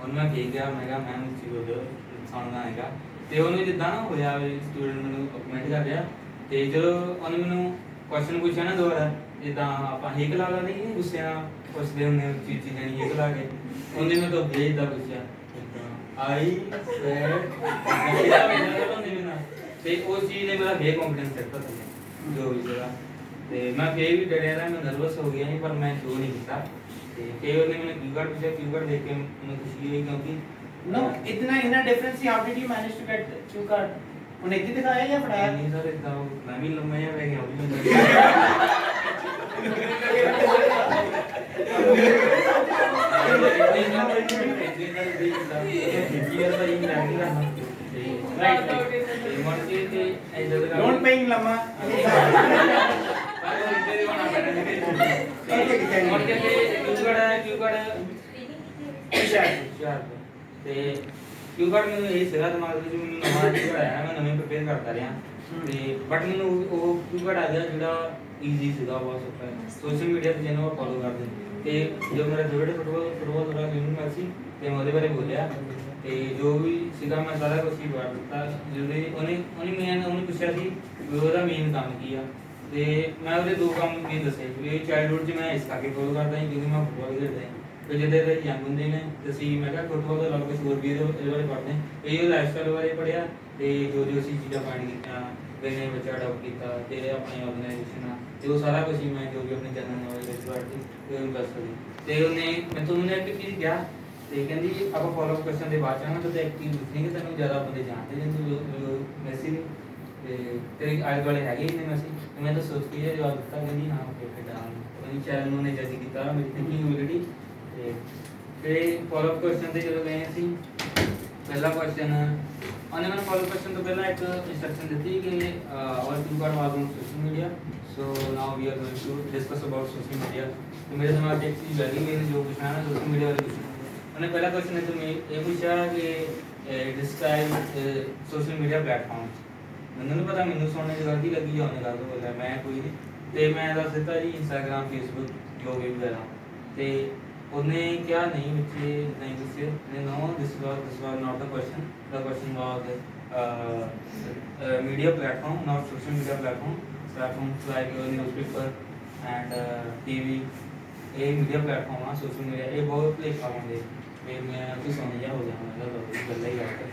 S2: ਉਹਨੂੰ ਮੈਂ ਫੇਰ ਗਿਆ, ਮੈਂ ਕਿਹਾ ਮੈਮ ਉੱਚੀ ਬੋਲੋ ਸੁਣਨਾ ਹੈਗਾ। ਤੇ ਉਹਨੂੰ ਜਿੱਦਾਂ ਨਾ ਹੋਇਆ ਵੀ ਸਟੂਡੈਂਟ ਮੈਨੂੰ ਕਮੈਂਟ ਕਰ ਰਿਹਾ, ਤੇ ਜਦੋਂ ਉਹਨੇ ਮੈਨੂੰ ਕੁਐਸਚਨ ਪੁੱਛਿਆ ਨਾ ਦੁਬਾਰਾ, ਜਿੱਦਾਂ ਆਪਾਂ ਹਿੱਕ ਲਾ ਨਹੀਂ ਗੁੱਸੇ ਨਾਲ ਪੁੱਛਦੇ ਹੁੰਦੇ ਚੀਜ਼ਾਂ ਨਹੀਂ ਹਿੱਕ ਲਾ ਕੇ, ਉਹਨੇ ਮੈਨੂੰ ਤਾਂ ਫੇਰ ਇੱਦਾਂ ਪੁੱਛਿਆ ਆਈ ਤੇ ਉਸ ਚੀਜ਼ ਨੇ ਮੇਰਾ ਫੇਰ ਕੌਨਫੀਡੈਂਸ ਸੈੱਟ ਕਰ ਦਿੱਤਾ ਜੋ ਵੀ ਸੀਗਾ। ਤੇ ਮੈਂ ਫੇਰ ਵੀ ਡਰਿਆ ਰਿਹਾ, ਮੈਂ ਨਰਵਸ ਹੋ ਗਿਆ ਸੀ, ਪਰ ਮੈਂ ਸ਼ੋ ਨਹੀਂ ਕੀਤਾ। ਤੇ ਫਿਰ ਉਹਨੇ ਮੈਨੂੰ ਕਿਊ ਕਾਰਡ ਪੁੱਛਿਆ, ਕਿਊ ਕਾਰਡ ਦੇਖ ਕੇ ਮੈਨੂੰ ਖੁਸ਼ੀ ਹੋਈ ਕਿਉਂਕਿ
S1: No, इतना difference he how did you manage to get Q card? उन्हें इतनी दिखाया या पढ़ाया?
S2: नहीं सर इतना मैं भी लंबा या रह गया अभी
S1: Don't paying lama.
S2: ਤੇ ਕਿਊ ਕਾਰਡ ਮੈਨੂੰ ਇਹ ਸਿਰਾ ਦਿਮਾਗ ਵਿੱਚ ਮੈਨੂੰ ਨਵਾਂ ਕਿਊ ਆਇਆ ਮੈਂ ਨਵੇਂ ਪ੍ਰਪੇਅਰ ਕਰਦਾ ਰਿਹਾ ਤੇ ਬਟ ਮੈਨੂੰ ਉਹ ਕਿਊ ਕਾਰਡ ਆ ਗਿਆ ਜਿਹੜਾ ਈਜ਼ੀ ਸੀਗਾ ਬਹੁਤ ਸੌਖਾ ਸੋਸ਼ਲ ਮੀਡੀਆ ਤੇ ਜਿਹਨੂੰ ਆਪਾਂ ਫੋਲੋ ਕਰਦੇ ਤੇ ਜੋ ਮੇਰਾ ਫੇਵਰਟ ਫੁੱਟਬਾਲ ਦਾ ਲਿਓਨਲ ਮੈਸੀ ਤੇ ਮੈਂ ਉਹਦੇ ਬਾਰੇ ਬੋਲਿਆ ਤੇ ਜੋ ਵੀ ਸੀਗਾ ਮੈਂ ਸਾਰਾ ਕੁਝ ਹੀ ਬਤਾ ਦਿੱਤਾ ਜਿਹਦੇ ਉਹਨੇ ਪੁੱਛਿਆ ਸੀ ਵੀ ਉਹਦਾ ਮੇਨ ਕੰਮ ਕੀ ਆ ਤੇ ਮੈਂ ਉਹਦੇ ਦੋ ਕੰਮ ਮੇਨ ਦੱਸੇ ਵੀ ਚਾਈਲਡਹੁੱਡ 'ਚ ਮੈਂ ਇਸ ਕਰਕੇ ਫੋਲੋ ਕਰਦਾ ਸੀ ਕਿਉਂਕਿ ਮੈਂ ਫੁੱਟਬਾਲ ਖੇਡਦਾ ਸੀ ਤੇ ਜਿਹੜੇ ਯੰਗ ਹੁੰਦੇ ਨੇ ਤੇ ਅਸੀਂ ਮੈਂ ਕਿਹਾ ਫੁੱਟਬਾਲ ਦਾ ਅਲੱਗ ਕੁਝ ਹੋਰ ਵੀ ਇਹਦੇ ਬਾਰੇ ਪੜ੍ਹਦੇ ਇਹ ਲਾਈਫਸਟਾਈਲ ਬਾਰੇ ਪੜ੍ਹਿਆ ਤੇ ਜੋ ਅਸੀਂ ਚੀਜ਼ਾਂ ਪਾਣੀ ਕੀਤੀਆਂ ਕਿਵੇਂ ਬੱਚਾ ਅਡਾਪਟ ਕੀਤਾ ਤੇ ਆਪਣੀ ਆਰਗੇਨਾਈਜੇਸ਼ਨ ਆ ਤੇ ਉਹ ਸਾਰਾ ਕੁਝ ਹੀ ਮੈਂ ਜੋ ਵੀ ਆਪਣੇ ਜਨਰਲ ਨੌਲੇਜ ਵਿੱਚ ਪੜ੍ਹਦੀ ਤੇ ਉਹਨੂੰ ਦੱਸ ਸਕਦੀ ਤੇ ਉਹਨੇ ਮੈਨੂੰ ਇੱਕ ਚੀਜ਼ ਕਿਹਾ ਤੇ ਕਹਿੰਦੀ ਆਪਾਂ ਫੋਲੋ ਅਪ ਕੁਐਸਚਨ ਦੇ ਬਾਅਦ ਚਾਹਾਂਗੇ ਤਾਂ ਐਕਟਿਵ ਲਿਖਣਗੇ ਤੈਨੂੰ ਜ਼ਿਆਦਾ ਬੰਦੇ ਜਾਣਦੇ ਜਿੰਨੂੰ ਮੈਸੇਜ ਤੇ ਤੇਰੇ ਆਲੇ ਦੁਆਲੇ ਹੈਗੇ ਹੀ ਨੇ ਮੈਸੇਜ ਮੈਂ ਤਾਂ ਸੋਚ ਕੇ ਜਵਾਬ ਦਿੱਤਾ ਕਹਿੰਦੀ ਹਾਂ ਓਕੇ ਡਨ ਉਹਨੇ ਚੈਨਲ ਨੂੰ ਨੇ ਜੱਜ ਕੀਤਾ ਮੇਰੀ ਥਿੰਕਿੰਗ ਐਬਿਲਿਟੀ ਤੇ ਫੋਲੋ ਅਪ ਕੁਐਸਚਨ ਤੇ ਜਦੋਂ ਗਏ ਸੀ ਪਹਿਲਾ ਕੁਐਸਚਨ ਉਹਨੇ ਮੈਨੂੰ ਫੋਲੋ ਕੁਐਸਚਨ ਤੋਂ ਪਹਿਲਾਂ ਇੱਕ ਇੰਸਟਰਕਸ਼ਨ ਦਿੱਤੀ ਕਿ our two card was on social media so now we are going to discuss about social media ਤੇ ਮੇਰੇ ਦਿਮਾਗ 'ਚ ਇੱਕ ਚੀਜ਼ ਆ ਗਈ ਮੈਨੂੰ ਜੋ ਪੁੱਛਣਾ ਨਾ ਸੋਸ਼ਲ ਮੀਡੀਆ ਬਾਰੇ ਪੁੱਛਣਾ ਉਹਨੇ ਪਹਿਲਾ ਕੁਐਸਚਨ ਤੋਂ ਮੈਂ ਇਹ ਪੁੱਛਿਆ ਕਿ ਡਿਸਕ੍ਰਾਈਬ ਸੋਸ਼ਲ ਮੀਡੀਆ ਪਲੇਟਫਾਰਮ ਮੈਨੂੰ ਨਹੀਂ ਪਤਾ ਮੈਨੂੰ ਸੁਣਨੇ 'ਚ ਗਲਤੀ ਲੱਗੀ ਜਾਂ ਉਹਨੇ ਗਲਤ ਬੋਲਿਆ ਮੈਂ ਕੋਈ ਨਹੀਂ ਤੇ ਮੈਂ ਦੱਸ ਦਿੱਤਾ ਜੀ ਇੰਸਟਾਗ੍ਰਾਮ ਫੇਸਬੁੱਕ ਜੋ ਵੀ ਵਗੈਰਾ ਤੇ ਉਹਨੇ ਕਿਹਾ ਨਹੀਂ ਬੱਚੇ ਨਹੀਂ ਦੱਸਿਆ ਨੇ no this was not a question ਦਾ question was media platform not social media platforms like newspaper and TV ਇਹ media platform ਆ social media ਇਹ ਬਹੁਤ ਪਲੇਟਫਾਰਮ ਹੁੰਦੇ ਤੇ ਮੈਂ ਕੁਝ ਸਮਝ ਜਾ ਹੋ ਜਾਣਾ ਮਤਲਬ ਗੱਲਾਂ ਹੀ ਕਰਦਾ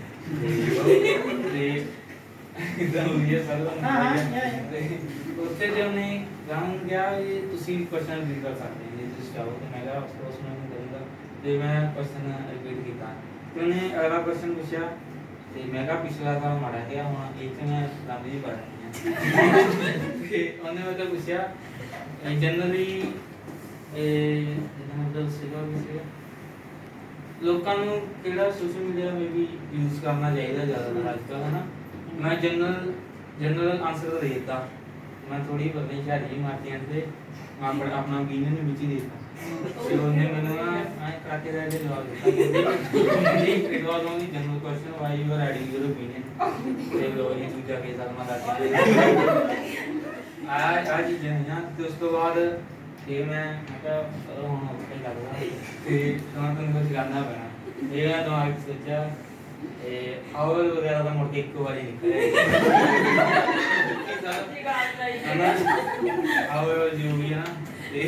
S2: ਤੇ ਇਦਾਂ ਹੋ ਗਿਆ ਸਾਰਾ ਉੱਥੇ ਜੇ ਉਹਨੇ ਗਾਉਂ ਗਿਆ ਇਹ ਤੁਸੀਂ ਕੁਐਸਚਨ ਵੀ ਕਰ ਸਕਦੇ ਹੋ ਜੇ ਤੁਸੀਂ ਚਾਹੋ ਤੇ ਮੈਂ ਕਿਹਾ ਉਸ ਨੂੰ ਕਰੂੰਗਾ ਤੇ ਮੈਂ ਕੁਐਸਚਨ ਰਿਪੀਟ ਕੀਤਾ ਤੇ ਉਹਨੇ ਅਗਲਾ ਕੁਐਸਚਨ ਪੁੱਛਿਆ ਤੇ ਮੈਂ ਕਿਹਾ ਪਿਛਲਾ ਵਾਰ ਮਾੜਾ ਗਿਆ ਹੁਣ ਇਹ ਤੇ ਮੈਂ ਲੰਬ ਜੀ ਪੜ ਰਹੀ ਤੇ ਉਹਨੇ ਮੈਨੂੰ ਪੁੱਛਿਆ ਜਨਰਲੀ ਇਹ ਮਤਲਬ ਸੀਗਾ ਲੋਕਾਂ ਨੂੰ ਕਿਹੜਾ ਸੋਸ਼ਲ ਮੀਡੀਆ ਮੇ ਵੀ ਯੂਜ਼ ਕਰਨਾ ਚਾਹੀਦਾ ਜ਼ਿਆਦਾ ਅੱਜਕੱਲ ਹੈ ਨਾ ਮੈਂ ਜਨਰਲ ਆਨਸਰ ਤਾਂ ਦੇ ਦਿੱਤਾ मैं थोड़ी बदली शादी मारती हैं से मैं अपना ओपिनियन ਵਿੱਚ ਹੀ देता ਤੇ ਉਹਨੇ ਮੈਨੂੰ ਮੈਂ ਕਾਕੇ ਦਾ ਜਵਾਬ ਦਿੱਤਾ ਜੀ it was only general question why you are adding your opinion ਤੇ ਲੋ ਇਹ ਦੂਜਾ ਕੇ ਸਲਮਾ ਦਾ ਆ ਜੀ ਜਨਾਂ ਤੇ ਉਸ ਤੋਂ ਬਾਅਦ ਤੇ ਮੈਂ ਕਿਹਾ ਹੁਣ ਕੀ ਲੱਗਦਾ ਤੇ ਤੁਹਾਨੂੰ ਕੁਝ ਕਰਨਾ ਪੈਣਾ ਇਹ ਮੈਂ ਦਿਮਾਗ 'ਚ ਸੋਚਿਆ ਇਹ ਆਵਲ ਵਗੈਰਾ ਦਾ ਮੁੜ ਕੇ ਇੱਕ ਵਾਰੀ ਨਿਕਲਿਆ ਆਵਲ ਜੋ ਵੀ ਹੈ ਤੇ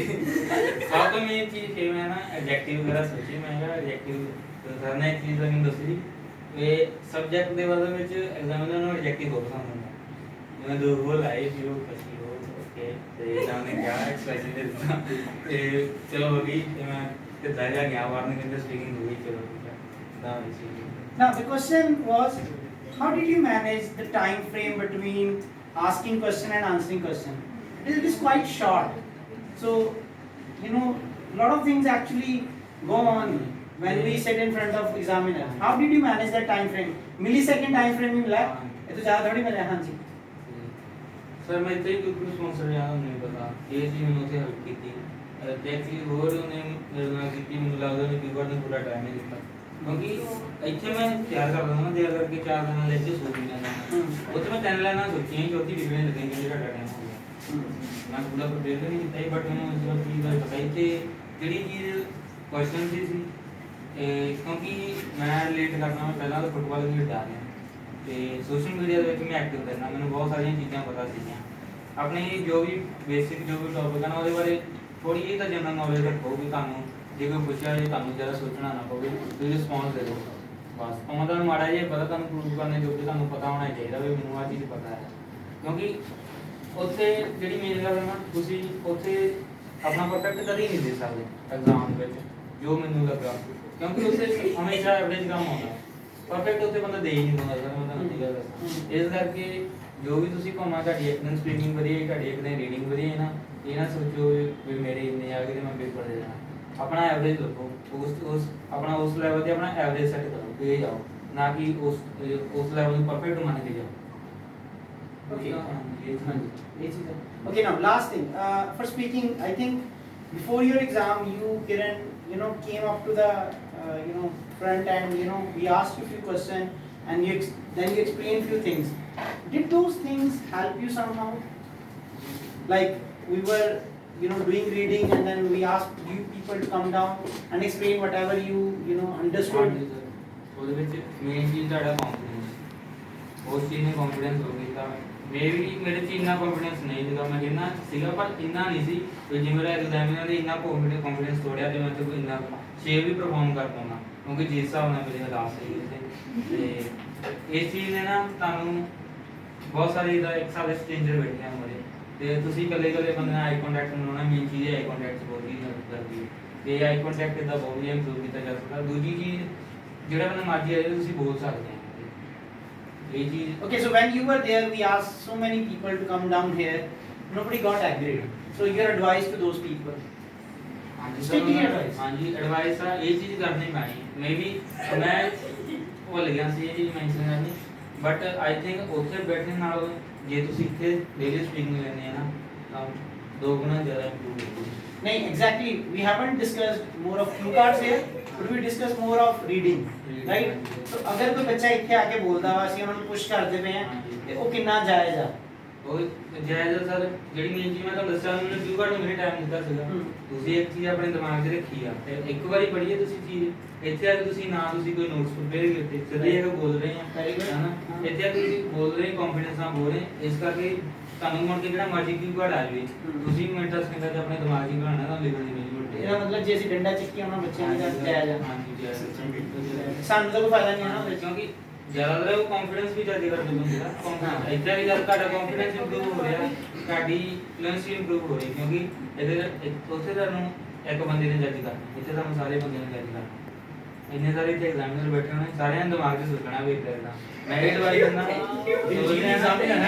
S2: ਸਭ ਤੋਂ ਮੇਨ ਚੀਜ਼ ਕਿ ਮੈਂ ਨਾ ਐਡਜੈਕਟਿਵ ਵਗੈਰਾ ਸੋਚੀ ਮੈਂ ਕਿਹਾ ਐਡਜੈਕਟਿਵ ਕਰਨਾ ਇੱਕ ਚੀਜ਼ ਮੈਨੂੰ ਦੱਸੀ ਇਹ ਸਬਜੈਕਟ ਦੇ ਬਾਰੇ ਵਿੱਚ ਐਗਜ਼ਾਮੀਨਰ ਨੂੰ ਐਡਜੈਕਟਿਵ ਬਹੁਤ ਪਸੰਦ ਹੁੰਦਾ ਮੈਂ ਦੋ ਬੋਲ ਆਏ ਸੀ ਉਹ ਖੁਸ਼ੀ ਹੋ ਓਕੇ ਤੇ ਜਾਨੇ ਕਿਹਾ ਐਕਸਪ੍ਰੈਸ਼ਨ ਦੇ ਦਿੱਤਾ ਤੇ ਚਲੋ ਹੋ ਗਈ ਤੇ ਮੈਂ ਤੇ ਦਾਇਰਾ ਗਿਆ ਵਾਰਨ ਕਹਿੰਦੇ ਸਪੀਕਿੰਗ ਹੋ ਗਈ ਚਲੋ ਨਾ ਸੀ
S1: Now the question was, how did you manage the time frame between asking question and answering question? It is quite short. So, you know, a lot of things actually go on when we sit in front of examiner. How did you manage that time frame? Millisecond time frame में मिला? ये तो ज़्यादा थोड़ी मिला हाँ जी.
S2: सर मैं इतने कुछ स्पॉन्सर याद नहीं पता ये चीज़ मैंने उसे हेल्प की थी एक्चुअली वो उन्हें मेरे नाम की टीम लगा दो नहीं बिगड़ नहीं पूरा टाइम नहीं दिखता क्योंकि ਇੱਥੇ ਮੈਂ ਤਿਆਰ ਕਰਦਾ ਹਾਂ ਤਿਆਰ ਕਰਕੇ 4 ਦਿਨਾਂ ਲੈ ਕੇ ਸੋਚ ਲੈਂਦਾ ਉਹ ਤੇ ਮੈਂ 3 ਲੈਣਾ ਸੋਚੀਆਂ ਚੌਥੀ ਡਿਗਰੀ ਲੱਗੇਗੀ ਜਿਹੜਾ ਟਾਈਮ ਹੋ ਗਿਆ ਮੈਂ ਪੂਰਾ ਪ੍ਰਪੇਅਰ ਨਹੀਂ ਕੀਤਾ ਬਟ ਮੈਨੂੰ ਇਸ ਵਾਰ ਕੀ ਗੱਲ ਪਤਾ ਤੇ ਜਿਹੜੀ ਚੀਜ਼ ਕੁਐਸਚਨ ਸੀ ਕਿਉਂਕਿ ਮੈਂ ਲੇਟ ਕਰਨਾ ਮੈਂ ਪਹਿਲਾਂ ਤਾਂ ਫੁੱਟਬਾਲ ਖੇਡਦਾ ਰਿਹਾ ਤੇ ਸੋਸ਼ਲ ਮੀਡੀਆ ਦੇ ਵਿੱਚ ਮੈਂ ਐਕਟਿਵ ਕਰਨਾ ਮੈਨੂੰ ਬਹੁਤ ਸਾਰੀਆਂ ਚੀਜ਼ਾਂ ਪਤਾ ਸੀਗੀਆਂ ਆਪਣੇ ਜੋ ਵੀ ਬੇਸਿਕ ਜੋ ਵੀ ਟੌਪਿਕ ਹਨ ਉਹਦੇ ਬਾਰੇ ਥੋੜੀ ਜਿਹੀ ਤਾਂ ਜਨਰਲ ਨੌਲੇਜ ਰੱਖੋ ਵੀ ਤੁਹਾਨੂੰ ਜੇ ਕੋਈ ਪੁੱਛਿਆ ਜੇ ਤੁਹਾਨੂੰ ਜ਼ਿਆਦਾ ਸੋਚਣਾ ਨਾ ਪਵੇ ਤੁਸੀਂ ਰਿਸਪੌਂਸ ਦੇ ਦਿਓ ਬਸ ਭਾਵੇਂ ਤੁਹਾਨੂੰ ਮਾੜਾ ਜਿਹਾ ਪਤਾ ਤੁਹਾਨੂੰ ਪ੍ਰੂਵ ਕਰਨੇ ਜੋ ਕਿ ਤੁਹਾਨੂੰ ਪਤਾ ਹੋਣਾ ਚਾਹੀਦਾ ਵੀ ਮੈਨੂੰ ਆਹ ਚੀਜ਼ ਪਤਾ ਹੈ ਕਿਉਂਕਿ ਉੱਥੇ ਜਿਹੜੀ ਮੇਨ ਗੱਲ ਹੈ ਨਾ ਤੁਸੀਂ ਉੱਥੇ ਆਪਣਾ ਪਰਫੈਕਟ ਕਦੇ ਨਹੀਂ ਦੇ ਸਕਦੇ ਐਗਜ਼ਾਮ ਵਿੱਚ, ਜੋ ਮੈਨੂੰ ਲੱਗਾ, ਕਿਉਂਕਿ ਉੱਥੇ ਹਮੇਸ਼ਾ ਐਵਰੇਜ ਕੰਮ ਆਉਂਦਾ, ਪਰਫੈਕਟ ਉੱਥੇ ਬੰਦਾ ਦੇ ਹੀ ਨਹੀਂ ਪਾਉਂਦਾ ਸਰ, ਮੈਂ ਤੁਹਾਨੂੰ ਸੱਚੀ ਗੱਲ ਦੱਸਾਂ। ਇਸ ਕਰਕੇ ਜੋ ਵੀ ਤੁਸੀਂ ਭਾਵੇਂ ਤੁਹਾਡੀ ਇੱਕ ਸਪੀਕਿੰਗ ਵਧੀਆ ਹੈ, ਤੁਹਾਡੀ ਇੱਕ ਦਿਨ ਰੀਡਿੰਗ ਵਧੀਆ ਹੈ ਨਾ, ਇਹ ਨਾ ਸੋਚੋ ਵੀ ਮੇਰੇ ਇੰਨੇ ਆ ਗਏ ਤੇ ਮੈਂ ਪੇਪਰ ਦੇ ਜਾਣਾ। ਆਪਣਾ ਐਵਰੇਜ ਰੱਖੋ, ਉਸ ਆਪਣਾ ਉਸ ਲੈਵਲ ਤੇ ਆਪਣਾ ਐਵਰੇਜ ਸੈੱਟ ਕਰੋ, ਤੇ ਜਾਓ, ਨਾ ਕਿ ਉਸ ਲੈਵਲ ਨੂੰ ਪਰਫੈਕਟ ਮੰਨ ਕੇ ਜਾਓ।
S1: Okay.
S2: ਇਹ ਚੀਜ਼ ਹੈ।
S1: Okay, now last thing. For speaking, I think before your exam, you Kiran, came up to the front and we asked you few questions and then you explained few things. Did those things help you somehow? Like we were doing reading and then we asked you people to come down and explain whatever you understood.
S2: ਉਹਦੇ ਵਿੱਚ ਮੇਨ ਚੀਜ਼ ਤੁਹਾਡਾ ਕੌਨਫੀਡੈਂਸ, ਉਸ ਚੀਜ਼ ਨੇ ਕੌਨਫੀਡੈਂਸ ਹੋ ਗਿਆ। ਮੇਰੇ 'ਚ ਇੰਨਾ ਕੌਨਫੀਡੈਂਸ ਨਹੀਂ ਸੀਗਾ, ਮੈਂ ਕਹਿੰਦਾ ਸੀਗਾ ਪਰ ਇੰਨਾ ਨਹੀਂ ਸੀ ਕਿ ਜੇ ਮੇਰਾ ਐਗਜ਼ਾਮੀਨਰ ਨੇ ਇੰਨਾ ਕੌਨਫੀਡੈਂਸ ਤੋੜਿਆ ਤੇ ਮੈਂ ਤੇ ਕੋਈ ਇੰਨਾ 6 ਵੀ ਪਰਫਾਰਮ ਕਰ ਪਾਉਣਾ, ਕਿਉਂਕਿ ਜਿਸ ਹਿਸਾਬ ਨਾਲ ਮੇਰੇ ਹਾਲਾਤ ਸੀਗੇ ਤੇ ਇਸ ਚੀਜ਼ ਨੇ ਨਾ ਤੁਹਾਨੂੰ ਬਹੁਤ ਸਾਰੇ ਦਾ ਇੱਕ ਸਾਲ ਸਟ੍ਰੇਂਜਰ ਬੈਠੇ ਆ ਮੋਰੇ ਤੇ ਤੁਸੀਂ ਇਕੱਲੇ ਬੰਦੇ ਨਾਲ ਆਈ ਕੰਟੈਕਟ ਬਣਾਉਣਾ, ਮੇਨ ਚੀਜ਼ ਹੈ ਆਈ ਕੰਟੈਕਟ ਬਹੁਤ ਹੀ ਹੈਲਪ ਕਰਦੀ ਹੈ ਤੇ ਆਈ ਕੰਟੈਕਟ ਇਦਾਂ ਬਹੁਤ ਵਧੀਆ ਇੰਪਰੂਵ ਕੀਤਾ ਜਾ ਸਕਦਾ। ਦੂਜੀ ਚੀਜ਼ ਜਿਹੜਾ ਬੰਦਾ ਮਰਜ਼ੀ ਆਏ ਤੁਸੀਂ ਬੋਲ ਸਕਦੇ ਹੋ।
S1: Okay, so when you were there, we asked so many people to come down here. Nobody got agreed. So your advice to those people? Sticky advice.
S2: ਹਾਂਜੀ ਐਡਵਾਈਸ ਆ ਇਹ ਚੀਜ਼ ਕਰਨੀ ਪੈਣੀ। ਮੇਬੀ ਮੈਂ ਭੁੱਲ ਗਿਆ ਸੀ ਇਹ ਚੀਜ਼ ਮੈਂਸ਼ਨ ਕਰਨੀ, ਬਟ ਆਈ ਥਿੰਕ ਉੱਥੇ ਬੈਠਣ ਨਾਲ ਜੇ ਤੁਸੀਂ ਇੱਥੇ ਡੇਲੀ ਸਪੀਕਿੰਗ ਲੈਣੀ ਹੈ ਨਾ ਤਾਂ 2 ਗੁਣਾ ਜ਼ਿਆਦਾ ਇੰਪਰੂਵ ਹੋਊਗੀ।
S1: नहीं, exactly. We haven't discussed more of cue cards here, but we discussed more of reading, right? So अगर कोई बच्चा ਇੱਥੇ ਆ ਕੇ ਬੋਲਦਾ ਵਾ ਅਸੀਂ ਉਹਨਾਂ ਨੂੰ ਪੁਸ਼ ਕਰਦੇ ਪਏ ਆ ਤੇ ਉਹ ਕਿੰਨਾ ਜਾਇਜ਼ ਆ?
S2: ਉਹ ਜਾਇਜ਼ ਆ ਸਰ। ਜਿਹੜੀ ਮੇਨ ਚੀਜ਼ ਮੈਂ ਤੁਹਾਨੂੰ ਦੱਸਿਆ ਉਹਨੇ ਕਿਉਂ ਕਾਰਡ ਮੇਰੇ ਟਾਈਮ ਦਿੱਤਾ ਸੀਗਾ, ਤੁਸੀਂ ਇੱਕ ਚੀਜ਼ ਆਪਣੇ ਦਿਮਾਗ 'ਚ ਰੱਖੀ ਆ ਤੇ ਇੱਕ ਵਾਰੀ ਪੜ੍ਹੀਏ ਤੁਸੀਂ ਚੀਜ਼। ਇੱਥੇ ਆ ਕੇ ਤੁਸੀਂ ਨਾ ਤੁਸੀਂ ਕੋਈ ਨੋਟਸ ਪ੍ਰਿਪੇਅਰ ਕੀਤੇ, ਸਿੱਧੇ ਆ ਕੇ ਬੋਲ ਰਹੇ ਆ,
S1: Very good.
S2: ਹਨਾ? ਇੱਥੇ ਆ ਕੇ ਤੁਸੀਂ ਬੋਲ ਰਹੇ ਕੰਫੀਡੈਂਸ ਨਾਲ ਬੋਲ ਰਹੇ, ਇਸ ਕਰਕੇ ਤੁਹਾਨੂੰ ਮੁੜ ਕੇ ਜਿਹੜਾ ਮਰਜ਼ੀ ਕਿਉਂ ਕਾਰਡ ਆ ਜਾਵੇ ਤੁਸੀਂ ਇੰਟਰਸਟ ਕਿੰਨਾ ਤੇ ਆਪਣੇ ਦਿਮਾਗ 'ਚ ਬਣਾਉਣਾ ਤਾਂ ਲਿਖਣ ਦੀ ਨਹੀਂ ਲੋੜ।
S1: ਇਹਦਾ ਮਤਲਬ ਜੇ ਅਸੀਂ ਡੰਡਾ ਚੱਕੀ ਉਹਨਾਂ ਬੱਚਿਆਂ ਦੀ ਜਾਇਜ਼ ਆ।
S2: ਹਾਂਜੀ ਜਾਇਜ਼।
S1: ਸਾਨੂੰ ਤਾਂ ਕੋਈ ਫਾਇਦਾ ਨਹੀਂ ਹੈ ਨਾ ਉਹਦੇ 'ਚ।
S2: ਕਿਉਂਕਿ ਜ਼ਿਆਦਾਤਰ ਉਹ ਕੰਫੀਡੈਂਸ ਵੀ ਜ਼ਿਆਦਾ ਕਰਦੇ ਬੰਦੇ ਦਾ। ਇੱਦਾਂ ਵੀ ਜਦ ਤੁਹਾਡਾ ਕੰਫੀਡੈਂਸ ਇੰਪਰੂਵ ਹੋ ਰਿਹਾ, ਤੁਹਾਡੀ ਫਲੂਐਂਸੀ ਵੀ ਇੰਪਰੂਵ ਹੋ ਰਹੀ, ਕਿਉਂਕਿ ਉੱਥੇ ਤੁਹਾਨੂੰ ਇੱਕ ਬੰਦੇ ਨੇ ਜੱਜ ਕਰਨਾ, ਇੱਥੇ ਤੁਹਾਨੂੰ ਸਾਰੇ ਬੰਦਿਆਂ ਨੇ ਜੱਜ ਕਰਨਾ। ਇੰਨੇ ਸਾਰੇ ਇੱਥੇ ਐਗਜ਼ਾਮੀਨਰ ਬੈਠੇ ਹੋਣੇ, ਸਾਰਿਆਂ ਦੇ ਦਿਮਾਗ 'ਚ ਸੋਚਣਾ ਵੀ ਇੱਦਾਂ ਇੱਦਾਂ। ਮੈਂ ਇਹ ਐਡਵਾਈਸ ਦਿੰਦਾ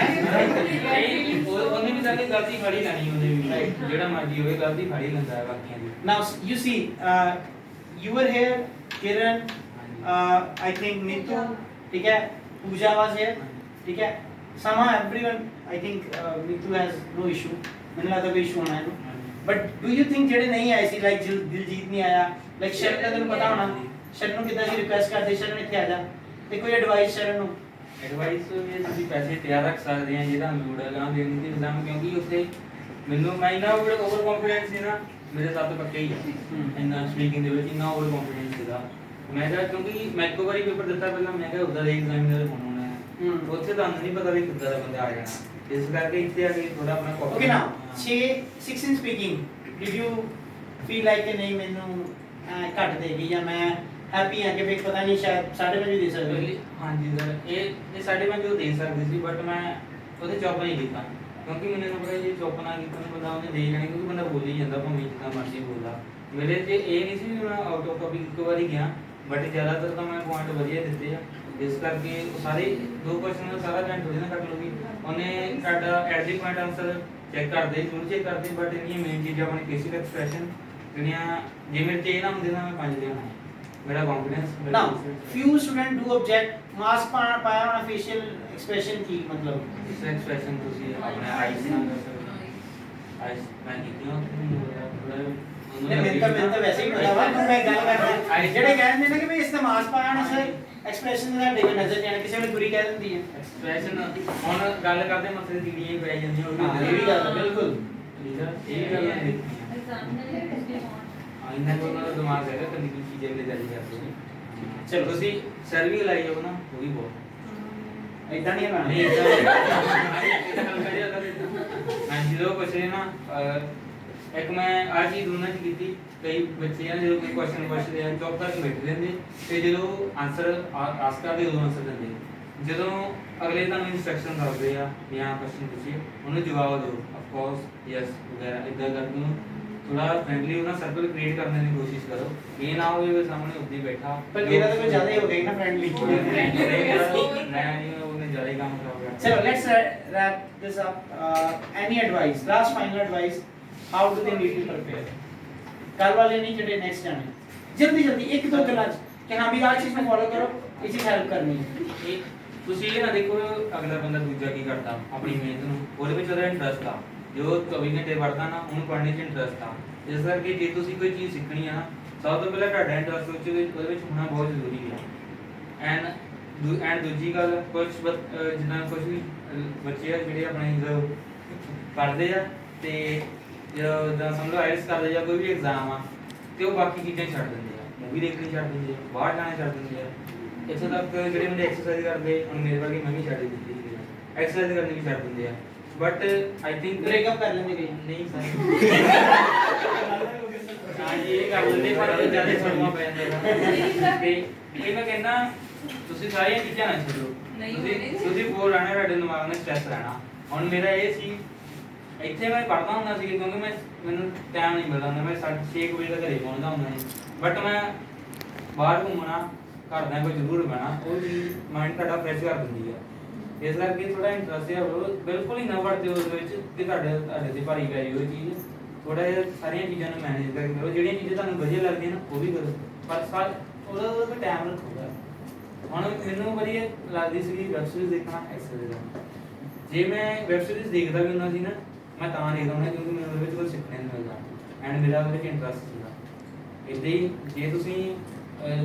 S2: ਉਹਨੇ ਵੀ ਤਾਂ ਗਲਤੀ ਫੜੀ ਲੈਣੀ, ਉਹਨੇ ਵੀ ਜਿਹੜਾ ਮਰਜ਼ੀ ਹੋਵੇ ਗਲਤੀ ਫੜੀ ਲੈਂਦਾ ਹੈ ਬਾਕੀਆਂ ਦੀ।
S1: Now you see, you were here, Kiran, I think Nitu, ठीक है, Pooja was here, ठीक है. Somehow everyone, I think Nitu has no issue. मैंने लगा कोई issue होना है ना. But do you think ਜਿਹੜੇ ਨਹੀਂ ਆਏ ਸੀ, like ਦਿਲਜੀਤ ਨਹੀਂ ਆਇਆ, like ਸ਼ਰਨ ਦਾ ਤੈਨੂੰ ਪਤਾ ਹੋਣਾ, ਸ਼ਰਨ ਨੂੰ ਕਿੱਦਾਂ ਸੀ ਰਿਕੁਐਸਟ ਕਰਦੇ ਸ਼ਰਨ ਇੱਥੇ ਆ ਜਾ, ਤੇ ਕੋਈ ਐਡਵਾਈਸ ਸ਼ਰਨ ਨੂੰ?
S2: ਐਡਵਾਈਸ ਇਹ ਤੁਸੀਂ ਪੈਸੇ ਤਿਆਰ ਰੱਖ ਸਕਦੇ ਆ ਜਿਹੜਾ ਲੋੜ ਹੈ ਗਾਂ ਦੇਣ ਦੀ ਐਗਜ਼ਾਮ, ਕਿਉਂਕਿ ਉੱਥੇ ਮੈਨੂੰ ਮੈਂ ਇੰਨਾ ਓਵਰ ਕੰਫੀਡੈਂਸ ਸੀ ਨਾ, ਮੇਰੇ ਸਾਥ ਪੱਕੇ ਹੀ ਆ ਇੰਨਾ ਸਪੀਕਿੰਗ ਦੇ ਵਿੱਚ, ਇੰਨਾ ਓਵਰ ਕੰਫੀਡੈਂਸ ਸੀਗਾ ਮੈਂ ਕਿਹਾ, ਕਿਉਂਕਿ ਮੈਂ ਇੱਕ ਵਾਰੀ ਪੇਪਰ ਦਿੱਤਾ ਪਹਿਲਾਂ, ਮੈਂ ਕਿਹਾ ਉੱਦਾਂ ਦੇ ਐਗਜ਼ਾਮੀਨਰ ਹੋਣਾ ਹੈ, ਉੱਥੇ ਤੁਹਾਨੂੰ ਨਹੀਂ ਪਤਾ ਵੀ ਕਿੱਦਾਂ ਦਾ ਬੰਦਾ ਆ ਜਾਣਾ, ਇਸ ਕਰਕੇ ਇੱਥੇ ਆ ਕੇ ਥੋੜਾ ਆਪਣਾ
S1: Okay, now 6 in speaking, did you feel like ਕਿ ਨਹੀਂ ਮੈਨੂੰ ਘੱਟ ਦੇਗੀ ਜਾਂ ਮੈਂ ਹੈਪੀ ਹਾਂ ਕਿ ਵੀ ਪਤਾ ਨਹੀਂ ਸ਼ਾਇਦ 5.5 ਦੇ ਸਕਦੇ?
S2: ਹਾਂਜੀ ਸਰ, ਇਹ 5.5 ਉਹ ਦੇ ਸਕਦੇ ਸੀ, ਬਟ ਮੈਂ ਉਹਦੇ ਚੌਪ ਨਹੀਂ ਕੀਤਾ, ਕਿਉਂਕਿ ਮੈਨੂੰ ਪਤਾ ਜੇ ਚੁੱਪ ਨਾ ਕੀਤਾ ਤਾਂ ਬੰਦਾ ਉਹਨੇ ਦੇ ਜਾਣੀ, ਕਿਉਂਕਿ ਬੰਦਾ ਬੋਲ ਹੀ ਜਾਂਦਾ ਭਾਵੇਂ ਜਿੱਦਾਂ ਮਰਜ਼ੀ ਬੋਲਦਾ। ਮੇਰੇ 'ਚ ਇਹ ਨਹੀਂ ਸੀ ਵੀ ਮੈਂ ਆਊਟ ਆਫ ਟੌਪਿਕ ਇੱਕ ਵਾਰੀ ਗਿਆ, ਬਟ ਜ਼ਿਆਦਾਤਰ ਤਾਂ ਮੈਂ ਪੁਆਇੰਟ ਵਧੀਆ ਦਿੱਤੇ ਆ, ਇਸ ਕਰਕੇ ਉਹ ਸਾਰੇ 2 ਕੁਐਸਚਨ ਦਾ ਸਾਰਾ ਘੰਟਾ ਉਹਦੇ ਨਾਲ ਕੱਟ ਲੂਗੀ, ਉਹਨੇ ਤੁਹਾਡਾ at the point answer check ਕਰਦੇ, ਜ਼ਰੂਰ ਚੈੱਕ ਕਰਦੇ, ਬਟ ਇਹਦੀਆਂ ਮੇਨ ਚੀਜ਼ਾਂ ਆਪਣੇ ਫੇਸ਼ੀਅਲ ਐਕਸਪ੍ਰੈਸ਼ਨ ਜਿਹੜੀਆਂ ਜੇ ਮੇਰੇ 'ਚ ਇਹ ਨਾ ਹੁੰਦੇ ਤਾਂ ਮੈਂ 5 ਦੇ ਹੋਣਾ। ਮੇਰਾ confidence
S1: now few student do object mask ਪਾਇਆ ਹੋਣਾ facial expression ਕੀ ਮਤਲਬ
S2: ਇਸ ਐਕਸਪ੍ਰੈਸ਼ਨ ਤੁਸੀਂ ਆਪਣੇ ਆਈਸ ਨਾਲ ਕਰ ਸਕਦੇ, ਆਈਸ ਮੈਂ ਕੀਤੀ ਨਾ ਥੋੜਾ
S1: ਮੈਂ ਤਾਂ ਵੈਸੇ ਹੀ ਪਤਾ ਵਾ, ਪਰ ਮੈਂ ਗੱਲ ਕਰਦਾ ਜਿਹੜੇ ਕਹਿੰਦੇ ਨੇ ਕਿ ਵੀ ਇਸ ਤੇ ਮਾਸਕ ਪਾਇਆ ਹੋਣਾ ਸਰ ਐਕਸਪ੍ਰੈਸ਼ਨ ਦਾ ਦੇਖ ਨਜ਼ਰ ਜਾਣ, ਕਿਸੇ ਵੇਲੇ ਬੁਰੀ ਕਹਿ ਦਿੰਦੀ ਹੈ
S2: ਐਕਸਪ੍ਰੈਸ਼ਨ। ਹੁਣ ਗੱਲ ਕਰਦੇ ਮਸਲੇ ਦੀ ਡੀਏ ਪੈ ਜਾਂਦੀਆਂ,
S1: ਇਹ ਵੀ ਗੱਲ ਹੈ ਬਿਲਕੁਲ।
S2: ਠੀਕ ਹੈ, ਇਹ ਗੱਲ ਹੈ ਇੰਨਾ ਕੋਲ ਦਾ ਦਿਮਾਗ ਹੈਗਾ, ਕਦੀ ਕੋਈ ਚੀਜ਼ ਲੈ ਜਾਈ ਕਰਦੇ ਨੇ। ਚਲੋ ਤੁਸੀਂ ਸਰਵੀ ਲਾਈ ਜਾਓ ਨਾ, ਉਹ ਵੀ ਬਹੁਤ
S1: ਇਦਾਂ ਨਹੀਂ ਕਰਨਾ।
S2: ਨਹੀਂ ਇਦਾਂ ਗੱਲ ਕਰਿਆ ਮੈਂ ਜਦੋਂ ਪੁੱਛ ਰਿਹਾ ਨਾ, ਇੱਕ ਮੈਂ ਆ ਚੀਜ਼ ਦੋਨਾਂ ਚ ਕੀਤੀ, ਕਈ ਬੱਚੇ ਆ ਜਦੋਂ ਕੋਈ ਕੁਐਸਚਨ ਪੁੱਛਦੇ ਆ ਚੁੱਪ ਕਰਕੇ ਬੈਠ ਜਾਂਦੇ, ਤੇ ਜਦੋਂ ਆਨਸਰ ਆਸ ਕਰਦੇ ਉਦੋਂ ਆਨਸਰ ਦਿੰਦੇ, ਜਦੋਂ ਅਗਲੇ ਤੁਹਾਨੂੰ ਇਨਸਟਰਕਸ਼ਨ ਦੱਸਦੇ ਆ ਜਾਂ ਕੁਐਸਚਨ ਪੁੱਛੇ ਉਹਨੂੰ ਜਵਾਬ ਦਿਓ ਆਫ ਕੋਰਸ ਯੈਸ ਵਗੈਰਾ ਇਦਾਂ ਕਰਕੇ थोड़ा फ्रेंडली ना सर्कल क्रिएट करने की कोशिश करो, ये ना हो कि सामने उद्दी बैठा
S1: पर मेरा तो कुछ ज्यादा ही हो गई ना फ्रेंडली
S2: उन्हें ज़्यादा ही काम खराब कर
S1: चलो let's wrap this up any advice last final advice how do they need to prepare कल वाले नहीं ਜਿਹੜੇ नेक्स्ट जाने जल्दी जल्दी एक दो गल्लां कि हां भी आ चीज ਨੂੰ ਫੋਲੋ ਕਰੋ ਇਹ ਚੀਜ਼ ਹੈਲਪ ਕਰਨੀ ਹੈ
S2: ਤੁਸੀਂ ਇਹ ਨਾ ਦੇਖੋ ਅਗਲਾ ਬੰਦਾ ਦੂਜਾ ਕੀ ਕਰਦਾ ਆਪਣੀ ਮਿਹਨਤ ਨੂੰ ਉਹਦੇ ਵਿੱਚ ਉਹਦਾ ਇੰਟਰਸਟ ਆ ਜੋ 24 ਘੰਟੇ ਪੜ੍ਹਦਾ ਨਾ ਉਹਨੂੰ ਪੜ੍ਹਨੇ 'ਚ ਇੰਟਰਸਟ ਆ ਇਸ ਕਰਕੇ ਜੇ ਤੁਸੀਂ ਕੋਈ ਚੀਜ਼ ਸਿੱਖਣੀ ਆ ਨਾ ਸਭ ਤੋਂ ਪਹਿਲਾਂ ਤੁਹਾਡਾ ਇੰਟਰਸਟ ਉਹਦੇ ਵਿੱਚ ਹੋਣਾ ਬਹੁਤ ਜ਼ਰੂਰੀ ਹੈ ਐਂਡ ਦੂਜੀ ਗੱਲ ਕੁਝ ਜਿੱਦਾਂ ਕੁਝ ਵੀ ਬੱਚੇ ਆ ਜਿਹੜੇ ਆਪਣੇ ਪੜ੍ਹਦੇ ਆ ਤੇ ਜਦੋਂ ਸਮਝੋ ਆਇਲਸ ਕਰਦੇ ਜਾਂ ਕੋਈ ਵੀ ਐਗਜ਼ਾਮ ਆ ਤੇ ਉਹ ਬਾਕੀ ਚੀਜ਼ਾਂ ਛੱਡ ਦਿੰਦੇ ਆ ਮੂਵੀ ਦੇਖਣੀ ਛੱਡ ਦਿੰਦੇ ਆ ਬਾਹਰ ਜਾਣਾ ਛੱਡ ਦਿੰਦੇ ਆ ਇੱਥੇ ਤੱਕ ਜਿਹੜੇ ਬੰਦੇ ਐਕਸਰਸਾਈਜ਼ ਕਰਦੇ ਹੁਣ ਮੇਰੇ ਵਰਗੇ ਮੈਂ ਵੀ ਛੱਡ ਦਿੱਤੀ ਸੀ ਐਕਸਰਸਾਈਜ਼ ਕਰਨੀ ਵੀ ਛੱਡ ਦਿੰਦੇ ਆ ਬਟ ਆਈ ਥਿੰਕ
S1: ब्रेकअप कर लेंगे कहीं
S2: ਨਹੀਂ ਸਰ ਹਾਂ ਜੀ ਇਹ ਕਰ ਲੈਂਦੇ ਪਰ ਉਹ ਜ਼ਿਆਦਾ ਸੜਵਾ ਪੈ ਜਾਂਦਾ ਤੇ ਇਹ ਮੈਂ ਕਹਿੰਦਾ ਤੁਸੀਂ ਸਾਰੀਆਂ ਚੀਜ਼ਾਂ ਨਾ ਛੱਡੋ ਤੁਸੀਂ ਬੋਲ ਰਹਿਣਾ ਤੁਹਾਡੇ ਦਿਮਾਗ ਨਾਲ ਸਟ੍ਰੈਸ ਰਹਿਣਾ ਹੁਣ ਮੇਰਾ ਇਹ ਸੀ ਇੱਥੇ ਮੈਂ ਪੜ੍ਹਦਾ ਹੁੰਦਾ ਸੀ ਕਿਉਂਕਿ ਮੈਨੂੰ ਟਾਈਮ ਨਹੀਂ ਮਿਲਦਾ ਹੁੰਦਾ ਮੈਂ 6 ਵਜੇ ਤੱਕ ਘਰੇ ਪਹੁੰਚਦਾ ਹੁੰਦਾ ਸੀ ਬਟ ਮੈਂ ਬਾਹਰ ਘੁੰਮਣਾ ਕਰਦਾ ਕੋਈ ਜ਼ਰੂਰ ਬਣਾ ਉਹ ਵੀ ਮਾਈਂਡ ਤੁਹਾਡਾ ਫਰੈਸ਼ ਕਰ ਦਿੰਦੀ ਆ ਇਸ ਕਰਕੇ ਥੋੜਾ ਇੰਟਰਸਟ ਹੈ ਬਿਲਕੁਲ ਹੀ ਨਾ ਵੜਦੇ ਉਸ ਵਿੱਚ ਤੇ ਤੁਹਾਡੇ ਤੇ ਭਾਰੀ ਪੈ ਜਾਊ ਇਹ ਚੀਜ਼ ਥੋੜਾ ਜਿਹਾ ਸਾਰੀਆਂ ਚੀਜ਼ਾਂ ਨੂੰ ਮੈਨੇਜ ਕਰਕੇ ਕਰੋ ਜਿਹੜੀਆਂ ਚੀਜ਼ਾਂ ਤੁਹਾਨੂੰ ਵਧੀਆ ਲੱਗਦੀਆਂ ਨਾ ਉਹ ਵੀ ਕਰੋ ਪਰ ਉਹਦਾ ਟਾਈਮ ਰੱਖੋ ਹੁਣ ਮੈਨੂੰ ਵਧੀਆ ਲੱਗਦੀ ਸੀ ਵੈਬ ਸੀਰੀਜ਼ ਦੇਖਣਾ ਐਕਸਰਸਾਈਜ਼ ਕਰਨਾ ਜੇ ਮੈਂ ਵੈਬ ਸੀਰੀਜ਼ ਦੇਖਦਾ ਵੀ ਹੁੰਦਾ ਸੀ ਨਾ ਮੈਂ ਤਾਂ ਦੇਖਦਾ ਹੁੰਦਾ ਕਿਉਂਕਿ ਮੈਨੂੰ ਉਹਦੇ ਵਿੱਚ ਕੁਝ ਸਿੱਖਣ ਨੂੰ ਮਿਲਦਾ ਐਂਡ ਮੇਰਾ ਉਹਦੇ ਵਿੱਚ ਇੰਟਰਸਟ ਸੀਗਾ ਇੱਦਾਂ ਹੀ ਜੇ ਤੁਸੀਂ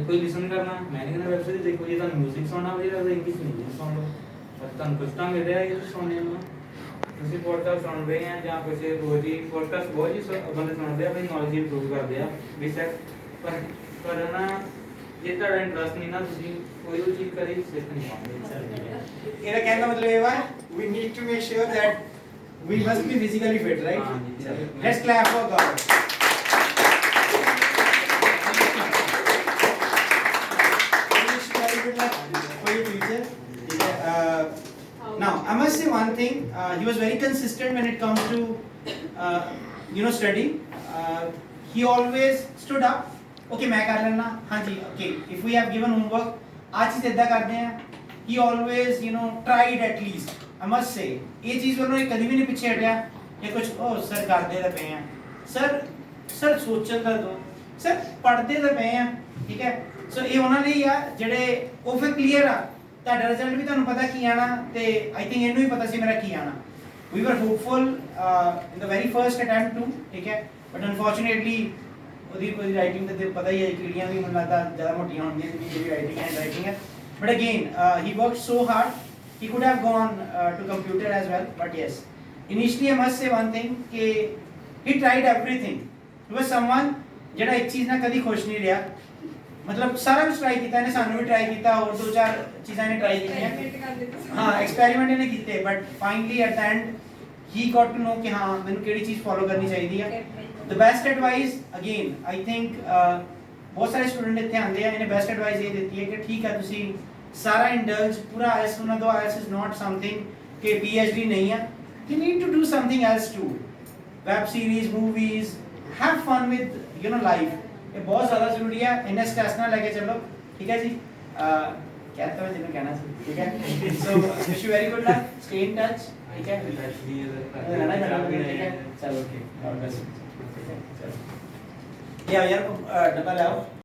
S2: ਕੋਈ ਲਿਸਨ ਕਰਨਾ ਮੈਂ ਨਹੀਂ ਕਹਿੰਦਾ ਵੈਬ ਸੀਰੀਜ਼ ਦੇਖੋ ਜੇ ਤੁਹਾਨੂੰ ਮਿਊਜ਼ਿਕ ਸੁਣਨਾ ਵਧੀਆ ਲੱਗਦਾ ਇੰਗਲਿਸ਼ ਨਹੀਂ ਸੁਣ ਲਓ ਪਰ ਤੁਹਾਨੂੰ ਕੁਝ ਤਾਂ ਮਿਲ ਰਿਹਾ ਇਹ ਸੁਣਨੇ ਨੂੰ ਤੁਸੀਂ ਪੋਡਕਾਸਟ ਸੁਣ ਰਹੇ ਆ ਜਾਂ ਕੁਝ ਹੋਰ ਜੀ ਪੋਡਕਾਸਟ ਬਹੁਤ ਜੀ ਬੰਦੇ ਸੁਣਦੇ ਆ ਆਪਣੀ ਨੌਲੇਜ ਇੰਪਰੂਵ ਕਰਦੇ ਆ ਬੇਸ਼ੱਕ ਪਰ ਨਾ ਜੇ ਤੁਹਾਡਾ ਇੰਟਰਸਟ ਨਹੀਂ ਨਾ ਤੁਸੀਂ ਕੋਈ ਵੀ ਚੀਜ਼ ਕਰੀ ਸਿੱਖ ਨਹੀਂ ਪਾਉਂਦੇ
S1: ਇਹਦਾ ਕਹਿਣ ਦਾ ਮਤਲਬ ਇਹ ਵਾ we need to make sure that we must be physically fit right
S2: हाँ जी,
S1: let's clap for God for your future now I must say one thing he was very consistent when it comes to studying he always stood up okay मैं कर लेना हाँ जी okay if we have given homework आज चीज इतना करते हैं he always tried at least I must say ये चीज वालों ने कभी भी नहीं पीछे हटा या कुछ ओ सर करते तो पे हैं सर सोचन का दो सर पढ़ते तो पे हैं ठीक है सो ये होना नहीं यार ਜਿਹੜੇ ਉਹ ਫਿਰ ਕਲੀਅਰ ਆ ਤੁਹਾਡਾ ਰਿਜ਼ਲਟ ਵੀ ਤੁਹਾਨੂੰ ਪਤਾ ਕੀ ਆਣਾ ਤੇ ਆਈ ਥਿੰਕ ਇਹਨੂੰ ਵੀ ਪਤਾ ਸੀ ਮੇਰਾ ਕੀ ਆਣਾ we were hopeful in the very first attempt too ਠੀਕ ਹੈ but unfortunately ਉਹਦੀ ਕੋਈ ਰਾਈਟਿੰਗ ਤੇ ਪਤਾ ਹੀ ਹੈ ਕਿਹੜੀਆਂ ਵੀ ਮੈਨੂੰ ਲੱਗਦਾ ਜ਼ਿਆਦਾ ਮੋਟੀਆਂ ਹੁੰਦੀਆਂ ਜਿੰਨੀ ਜਿਹੜੀ ਰਾਈਟਿੰਗ ਹੈ ਰਾਈਟਿੰਗ ਹੈ but again he worked so hard he could have gone to computer as well but yes initially I must say one thing कि he tried everything he was someone ਜਿਹੜਾ ਇੱਕ ਚੀਜ਼ ਨਾਲ ਕਦੀ ਖੁਸ਼ ਨਹੀਂ ਰਿਹਾ मतलब सारा कुछ ट्राई किया ने सानू भी ट्राई किया और दो चार चीज़ां ने ट्राई की हाँ एक्सपेरिमेंट ने किए but finally at the end he got to know कि हाँ मैंने केड़ी चीज़ फॉलो करनी चाहिए the best advice again I think बहुत सारे स्टूडेंट इतने आते हैं इन्हें बेस्ट एडवाइस ये देती है कि ठीक है तुसी सारा इंडल्ज पूरा IELTS सुना दो IELTS इज नॉट समथिंग कि PhD नहीं है you need to do something else too web series movies have fun with life ये बहुत ज़्यादा ज़रूरी है इन्हें स्ट्रेस ना लेके चलो ठीक है जी कहता मैं जिन्हें कहना चाहिए ठीक है so wish you very good luck stay in touch ठीक है चलो ओके यार डब्बा लाओ